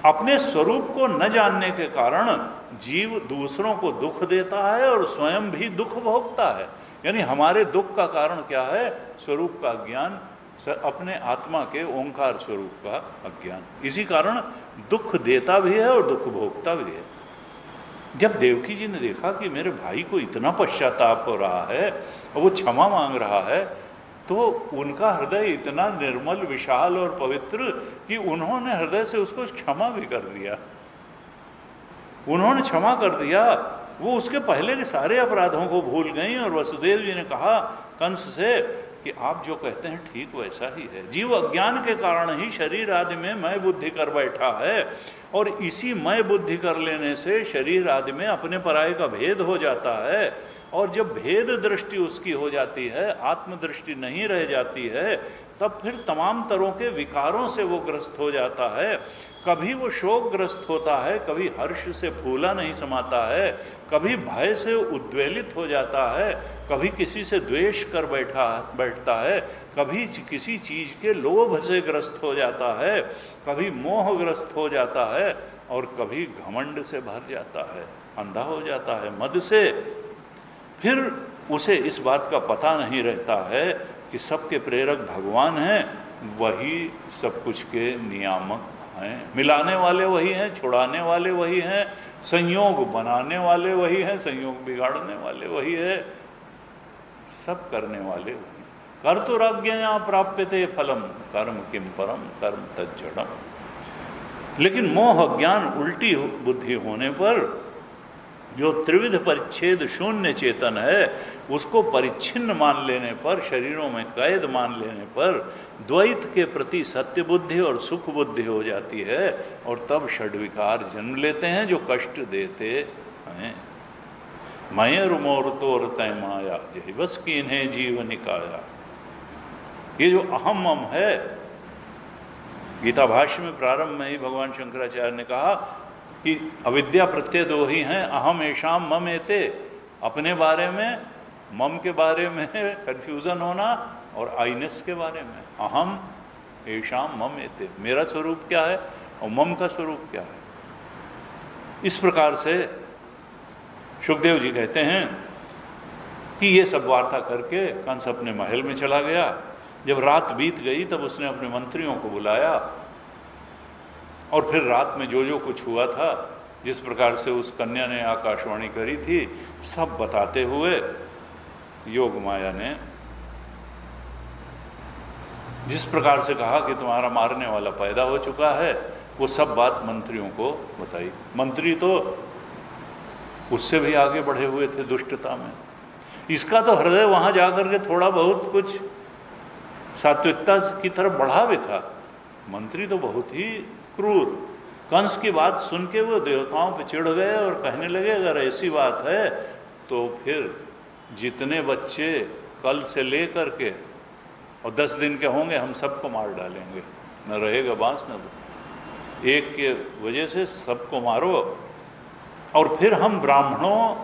अपने स्वरूप को न जानने के कारण जीव दूसरों को दुख देता है और स्वयं भी दुख भोगता है। यानी हमारे दुख का कारण क्या है? स्वरूप का अज्ञान, अपने आत्मा के ओंकार स्वरूप का अज्ञान। इसी कारण दुख देता भी है और दुख भोगता भी है। जब देवकी जी ने देखा कि मेरे भाई को इतना पश्चाताप हो रहा है और वो क्षमा मांग रहा है, तो उनका हृदय इतना निर्मल, विशाल और पवित्र कि उन्होंने हृदय से उसको क्षमा भी कर दिया। उन्होंने क्षमा कर दिया। वो उसके पहले के सारे अपराधों को भूल गई और वसुदेव जी ने कहा कंस से कि आप जो कहते हैं ठीक वैसा ही है। जीव अज्ञान के कारण ही शरीर आदि में मैं बुद्धि कर बैठा है, और इसी मैं बुद्धि कर लेने से शरीर आदि में अपने पराये का भेद हो जाता है। और जब भेद दृष्टि उसकी हो जाती है, आत्मदृष्टि नहीं रह जाती है, तब फिर तमाम तरह के विकारों से वो ग्रस्त हो जाता है। कभी वो शोकग्रस्त होता है, कभी हर्ष से फूला नहीं समाता है, कभी भय से उद्वेलित हो जाता है, कभी किसी से द्वेष कर बैठता है, कभी किसी चीज के लोभ से ग्रस्त हो जाता है, कभी मोहग्रस्त हो जाता है, और कभी घमंड से भर जाता है, अंधा हो जाता है मद से। फिर उसे इस बात का पता नहीं रहता है कि सबके प्रेरक भगवान हैं, वही सब कुछ के नियामक हैं, मिलाने वाले वही हैं, छुड़ाने वाले वही हैं, संयोग बनाने वाले वही हैं, संयोग बिगाड़ने वाले वही है, सब करने वाले वही। कर्तुराज्ञया प्राप्यते फलम कर्म किम परम कर्म तज्जडम। लेकिन मोह ज्ञान उल्टी बुद्धि होने पर जो त्रिविध परिच्छेद शून्य चेतन है, उसको परिच्छिन्न मान लेने पर, शरीरों में कैद मान लेने पर द्वैत के प्रति सत्य बुद्धि और सुख बुद्धि हो जाती है, और तब षड्विकार जन्म लेते हैं जो कष्ट देते हैं। मयर मोर तोर तय माया जय बस की इन्हें जीव निकाया। ये जो अहम मम है, गीता भाष्य में प्रारंभ में ही भगवान शंकराचार्य ने कहा कि अविद्या प्रत्यय दो ही हैं, अहम एषाम मम एते। अपने बारे में, मम के बारे में कन्फ्यूज़न होना, और आइनेस के बारे में, अहम एषाम मम एते, मेरा स्वरूप क्या है और मम का स्वरूप क्या है। इस प्रकार से सुखदेव जी कहते हैं कि ये सब वार्ता करके कंस अपने महल में चला गया। जब रात बीत गई तब उसने अपने मंत्रियों को बुलाया और फिर रात में जो जो कुछ हुआ था, जिस प्रकार से उस कन्या ने आकाशवाणी करी थी, सब बताते हुए योग माया ने जिस प्रकार से कहा कि तुम्हारा मारने वाला पैदा हो चुका है, वो सब बात मंत्रियों को बताई। मंत्री तो उससे भी आगे बढ़े हुए थे दुष्टता में। इसका तो हृदय वहां जाकर के थोड़ा बहुत कुछ सात्विकता की तरफ बढ़ा भी था। मंत्री तो बहुत ही क्रूर। कंस की बात सुन के वो देवताओं पे चिढ़ गए और कहने लगे अगर ऐसी बात है तो फिर जितने बच्चे कल से ले करके और 10 दिन के होंगे हम सबको मार डालेंगे, न रहेगा बांस न एक के वजह से सबको मारो। और फिर हम ब्राह्मणों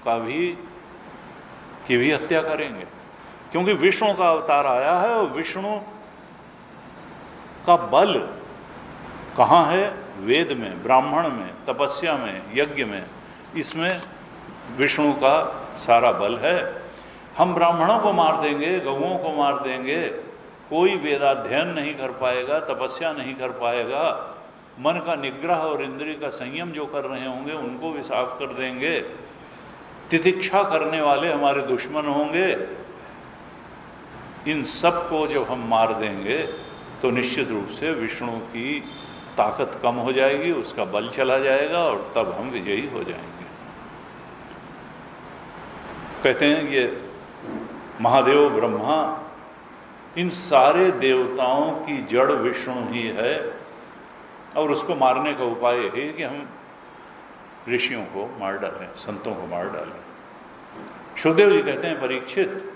का की भी हत्या करेंगे, क्योंकि विष्णु का अवतार आया है और विष्णु का बल कहाँ है? वेद में, ब्राह्मण में, तपस्या में, यज्ञ में, इसमें विष्णु का सारा बल है। हम ब्राह्मणों को मार देंगे, गौओं को मार देंगे, कोई वेदाध्ययन नहीं कर पाएगा, तपस्या नहीं कर पाएगा, मन का निग्रह और इंद्रिय का संयम जो कर रहे होंगे उनको भी साफ कर देंगे, तितिक्षा करने वाले हमारे दुश्मन होंगे। इन सब को जब हम मार देंगे तो निश्चित रूप से विष्णु की ताकत कम हो जाएगी, उसका बल चला जाएगा और तब हम विजयी हो जाएंगे। कहते हैं ये महादेव ब्रह्मा, इन सारे देवताओं की जड़ विष्णु ही है और उसको मारने का उपाय यही है कि हम ऋषियों को मार डालें, संतों को मार डालें। सुखदेव जी कहते हैं परीक्षित,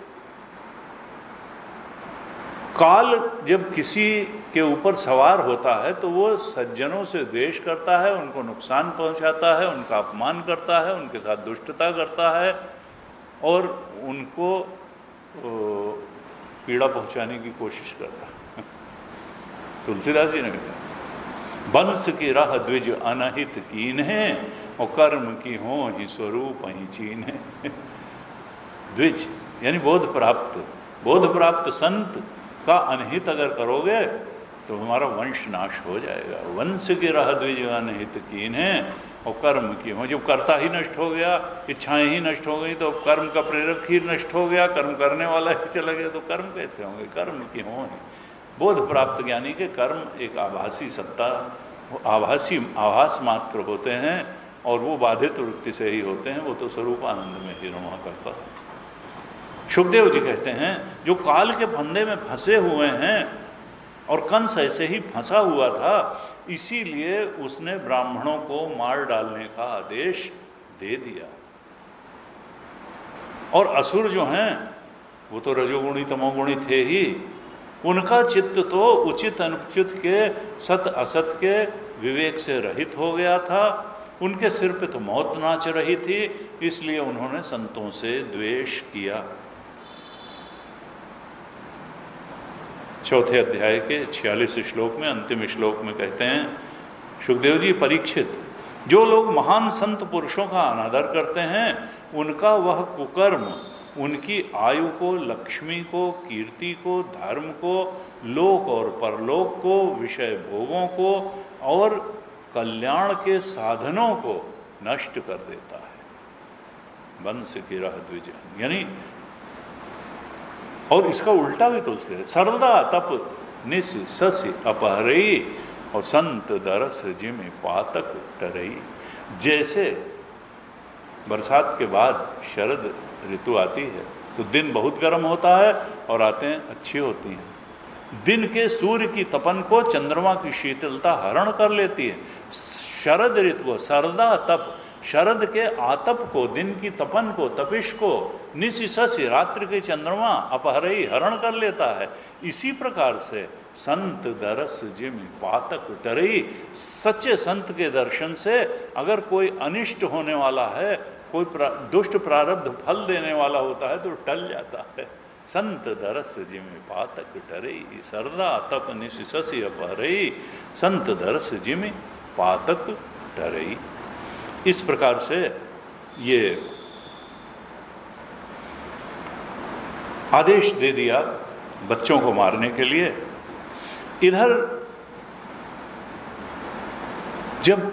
काल जब किसी के ऊपर सवार होता है तो वो सज्जनों से द्वेष करता है, उनको नुकसान पहुंचाता है, उनका अपमान करता है, उनके साथ दुष्टता करता है और उनको पीड़ा पहुंचाने की कोशिश करता है। तुलसीदास जी ने कहा, वंश की राह द्विज अनहित कीन है और कर्म की हो ही स्वरूप ही चीन है। द्विज यानी बोध प्राप्त संत का अनहित अगर करोगे तो हमारा वंश नाश हो जाएगा। वंश की राह द्विज अनहित कीन है और कर्म की हो, जब कर्ता ही नष्ट हो गया, इच्छाएं ही नष्ट हो गई, तो कर्म का प्रेरक ही नष्ट हो गया, कर्म करने वाला ही चला गया, तो कर्म कैसे होंगे? कर्म की हो ही। बोध प्राप्त ज्ञानी के कर्म एक आभासी सत्ता, आभास मात्र होते हैं और वो बाधित वृत्ति से ही होते हैं, वो तो स्वरूपानंद में ही रमा करता है। सुखदेव जी कहते हैं जो काल के फंदे में फंसे हुए हैं, और कंस ऐसे ही फंसा हुआ था, इसीलिए उसने ब्राह्मणों को मार डालने का आदेश दे दिया। और असुर जो हैं वो तो रजोगुणी तमोगुणी थे ही, उनका चित्त तो उचित अनुचित के, सत असत के विवेक से रहित हो गया था। उनके सिर पे तो मौत नाच रही थी, इसलिए उन्होंने संतों से द्वेष किया। चौथे अध्याय के 46 श्लोक में, अंतिम श्लोक में कहते हैं सुखदेव जी, परीक्षित, जो लोग महान संत पुरुषों का अनादर करते हैं उनका वह कुकर्म उनकी आयु को, लक्ष्मी को, कीर्ति को, धर्म को, लोक और परलोक को, विषय भोगों को और कल्याण के साधनों को नष्ट कर देता है। वंश की राह द्विज, यानी और इसका उल्टा भी तो है, सर्वदा तप निस ससी अपहरई और संत दरस जिमि पातक टरई। जैसे बरसात के बाद शरद ऋतु आती है तो दिन बहुत गर्म होता है और रातें अच्छी होती हैं। दिन के सूर्य की तपन को चंद्रमा की शीतलता हरण कर लेती है। शरद ऋतु को सर्दा तप, शरद के आतप को, दिन की तपन को, तपिश को निशिशि रात्रि के चंद्रमा अपहरई हरण कर लेता है। इसी प्रकार से संत दरस जिमि पातक टरई, सच्चे संत के दर्शन से अगर कोई अनिष्ट होने वाला है, कोई दुष्ट प्रारब्ध फल देने वाला होता है तो टल जाता है। संत दरस जिमि पातक टरई, सरदा तप निशिशि अपहरई, संत दरस जिमि पातक टरई। इस प्रकार से ये आदेश दे दिया बच्चों को मारने के लिए। इधर जब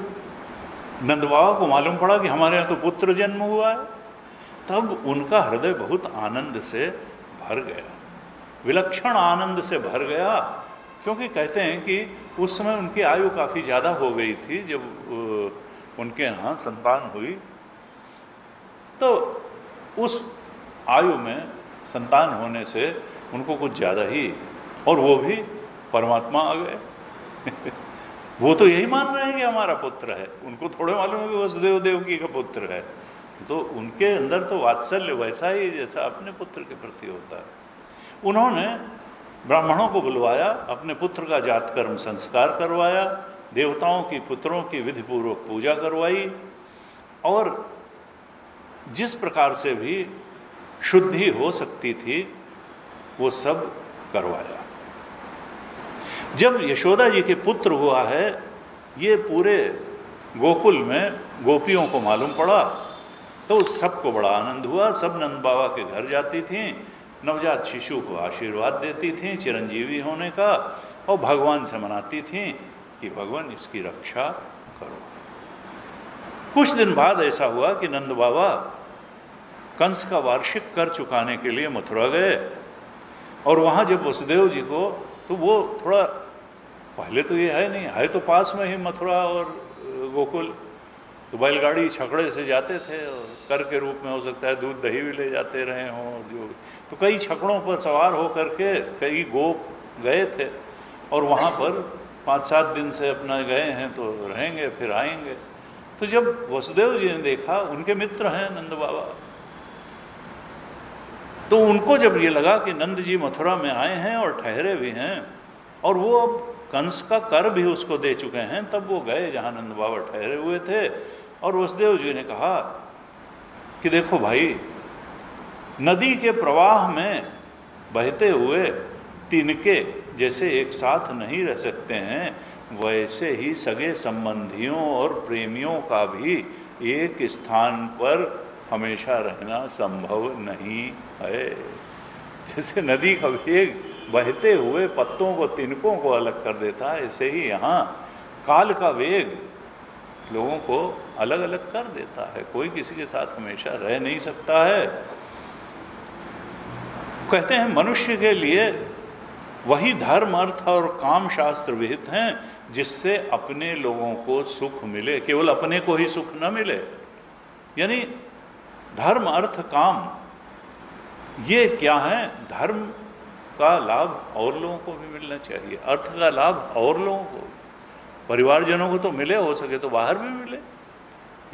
नंद बाबा को मालूम पड़ा कि हमारे यहाँ तो पुत्र जन्म हुआ है, तब उनका हृदय बहुत आनंद से भर गया, विलक्षण आनंद से भर गया। क्योंकि कहते हैं कि उस समय उनकी आयु काफ़ी ज़्यादा हो गई थी जब उनके यहाँ संतान हुई। तो उस आयु में संतान होने से उनको कुछ ज़्यादा ही, और वो भी परमात्मा आ गए वो तो यही मान रहे हैं कि हमारा पुत्र है, उनको थोड़े मालूम है कि वसुदेव देवकी का पुत्र है। तो उनके अंदर तो वात्सल्य वैसा ही जैसा अपने पुत्र के प्रति होता है। उन्होंने ब्राह्मणों को बुलवाया, अपने पुत्र का जात कर्म संस्कार करवाया, देवताओं की पुत्रों की विधिपूर्वक पूजा करवाई, और जिस प्रकार से भी शुद्धि हो सकती थी वो सब करवाया। जब यशोदा जी के पुत्र हुआ है, ये पूरे गोकुल में गोपियों को मालूम पड़ा तो सबको बड़ा आनंद हुआ। सब नंद बाबा के घर जाती थीं, नवजात शिशु को आशीर्वाद देती थीं चिरंजीवी होने का, और भगवान से मनाती थीं कि भगवान इसकी रक्षा करो। कुछ दिन बाद ऐसा हुआ कि नंद बाबा कंस का वार्षिक कर चुकाने के लिए मथुरा गए, और वहाँ जब वसुदेव जी को, तो वो थोड़ा, पहले तो ये है नहीं, है तो पास में ही मथुरा और गोकुल, तो बैलगाड़ी छकड़े से जाते थे, और कर के रूप में हो सकता है दूध दही भी ले जाते रहे हों जो, तो कई छकड़ों पर सवार हो करके कई गोप गए थे, और वहाँ पर 5-7 दिन से अपना गए हैं तो रहेंगे फिर आएंगे। तो जब वसुदेव जी ने देखा, उनके मित्र हैं नंद बाबा, तो उनको जब ये लगा कि नंद जी मथुरा में आए हैं और ठहरे भी हैं, और वो अब कंस का कर भी उसको दे चुके हैं, तब वो गए जहाँ नंद बाबा ठहरे हुए थे, और वसुदेव जी ने कहा कि देखो भाई, नदी के प्रवाह में बहते हुए तिनके जैसे एक साथ नहीं रह सकते हैं, वैसे ही सगे संबंधियों और प्रेमियों का भी एक स्थान पर हमेशा रहना संभव नहीं है। जैसे नदी का वेग बहते हुए पत्तों को, तिनकों को अलग कर देता है, ऐसे ही यहाँ काल का वेग लोगों को अलग अलग कर देता है। कोई किसी के साथ हमेशा रह नहीं सकता है। कहते हैं मनुष्य के लिए वही धर्म, अर्थ और काम शास्त्र विहित हैं जिससे अपने लोगों को सुख मिले, केवल अपने को ही सुख न मिले। यानी धर्म, अर्थ, काम ये क्या है? धर्म का लाभ और लोगों को भी मिलना चाहिए, अर्थ का लाभ और लोगों को, परिवारजनों को तो मिले, हो सके तो बाहर भी मिले।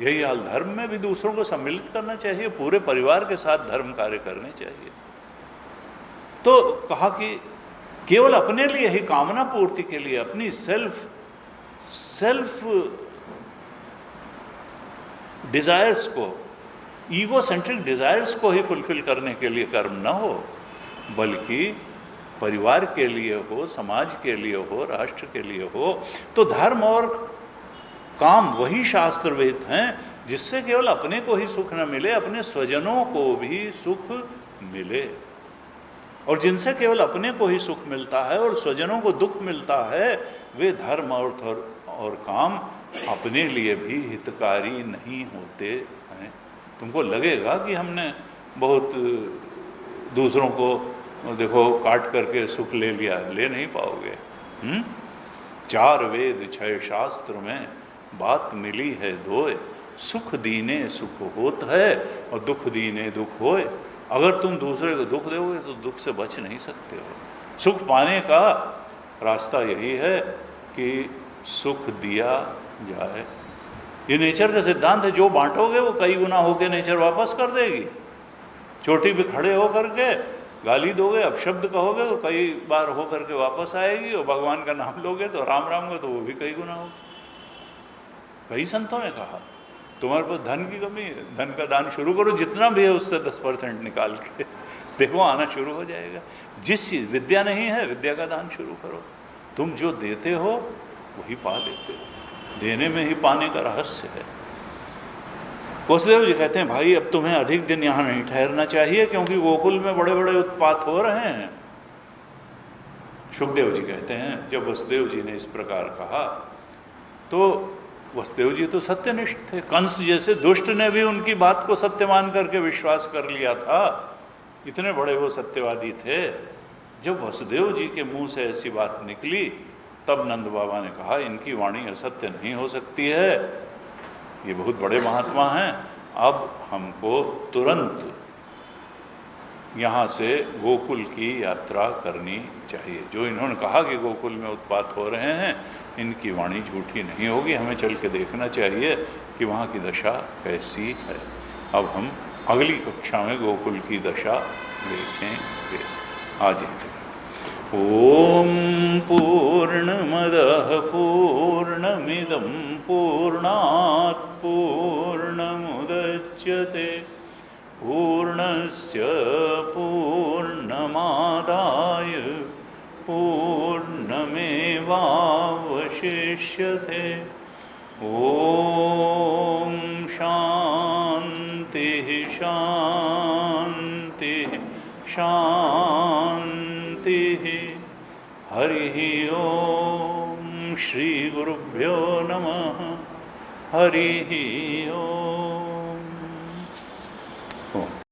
यही हाल धर्म में भी दूसरों को सम्मिलित करना चाहिए, पूरे परिवार के साथ धर्म कार्य करने चाहिए। तो कहा कि केवल अपने लिए ही, कामना पूर्ति के लिए, अपनी सेल्फ डिजायर्स को, ईगो सेंट्रिक डिजायर्स को ही फुलफिल करने के लिए कर्म न हो, बल्कि परिवार के लिए हो, समाज के लिए हो, राष्ट्र के लिए हो। तो धर्म और काम वही शास्त्रवेद हैं जिससे केवल अपने को ही सुख न मिले, अपने स्वजनों को भी सुख मिले। और जिनसे केवल अपने को ही सुख मिलता है और स्वजनों को दुख मिलता है, वे धर्म और काम अपने लिए भी हितकारी नहीं होते हैं। तुमको लगेगा कि हमने बहुत दूसरों को देखो काट करके सुख ले लिया, ले नहीं पाओगे। 4 वेद 6 शास्त्र में बात मिली है दोय, सुख दीने सुख होत है और दुख दीने दुख होए। अगर तुम दूसरे को दुख दोगे तो दुख से बच नहीं सकते हो। सुख पाने का रास्ता यही है कि सुख दिया जाए। ये नेचर का सिद्धांत है, जो बांटोगे वो कई गुना होकर नेचर वापस कर देगी। चोटी पे खड़े हो करके गाली दोगे, अपशब्द कहोगे तो कई बार हो करके वापस आएगी, और भगवान का नाम लोगे तो राम राम को तो वो भी कई गुना होगी। कई संतों ने कहा तुम्हारे पास धन की कमी है, धन का दान शुरू करो, जितना भी है उससे 10% निकाल के देखो आना शुरू हो जाएगा। जिस चीज़ विद्या नहीं है, विद्या का दान शुरू करो। तुम जो देते हो वही पा लेते हो, देने में ही पाने का रहस्य है। वसुदेव जी कहते हैं भाई अब तुम्हें अधिक दिन यहाँ नहीं ठहरना चाहिए, क्योंकि गोकुल में बड़े बड़े उत्पात हो रहे हैं। सुखदेव जी कहते हैं जब वसुदेव जी ने इस प्रकार कहा तो वसुदेव जी तो सत्यनिष्ठ थे, कंस जैसे दुष्ट ने भी उनकी बात को सत्य मान करके विश्वास कर लिया था, इतने बड़े वो सत्यवादी थे। जब वसुदेव जी के मुंह से ऐसी बात निकली तब नंद बाबा ने कहा इनकी वाणी असत्य नहीं हो सकती है, ये बहुत बड़े महात्मा हैं, अब हमको तुरंत यहाँ से गोकुल की यात्रा करनी चाहिए। जो इन्होंने कहा कि गोकुल में उत्पात हो रहे हैं, इनकी वाणी झूठी नहीं होगी, हमें चल के देखना चाहिए कि वहाँ की दशा कैसी है। अब हम अगली कक्षा में गोकुल की दशा देखेंगे। आज ओम पूर्णमदः पूर्णमिदं पूर्णात् पूर्णमुदच्यते पूर्णस्य पूर्णमादाय पूर्णमेवावशिष्यते। ओम शांति शांति शांति। हरि ओम। श्री गुरुभ्यो नमः। हरि ओम।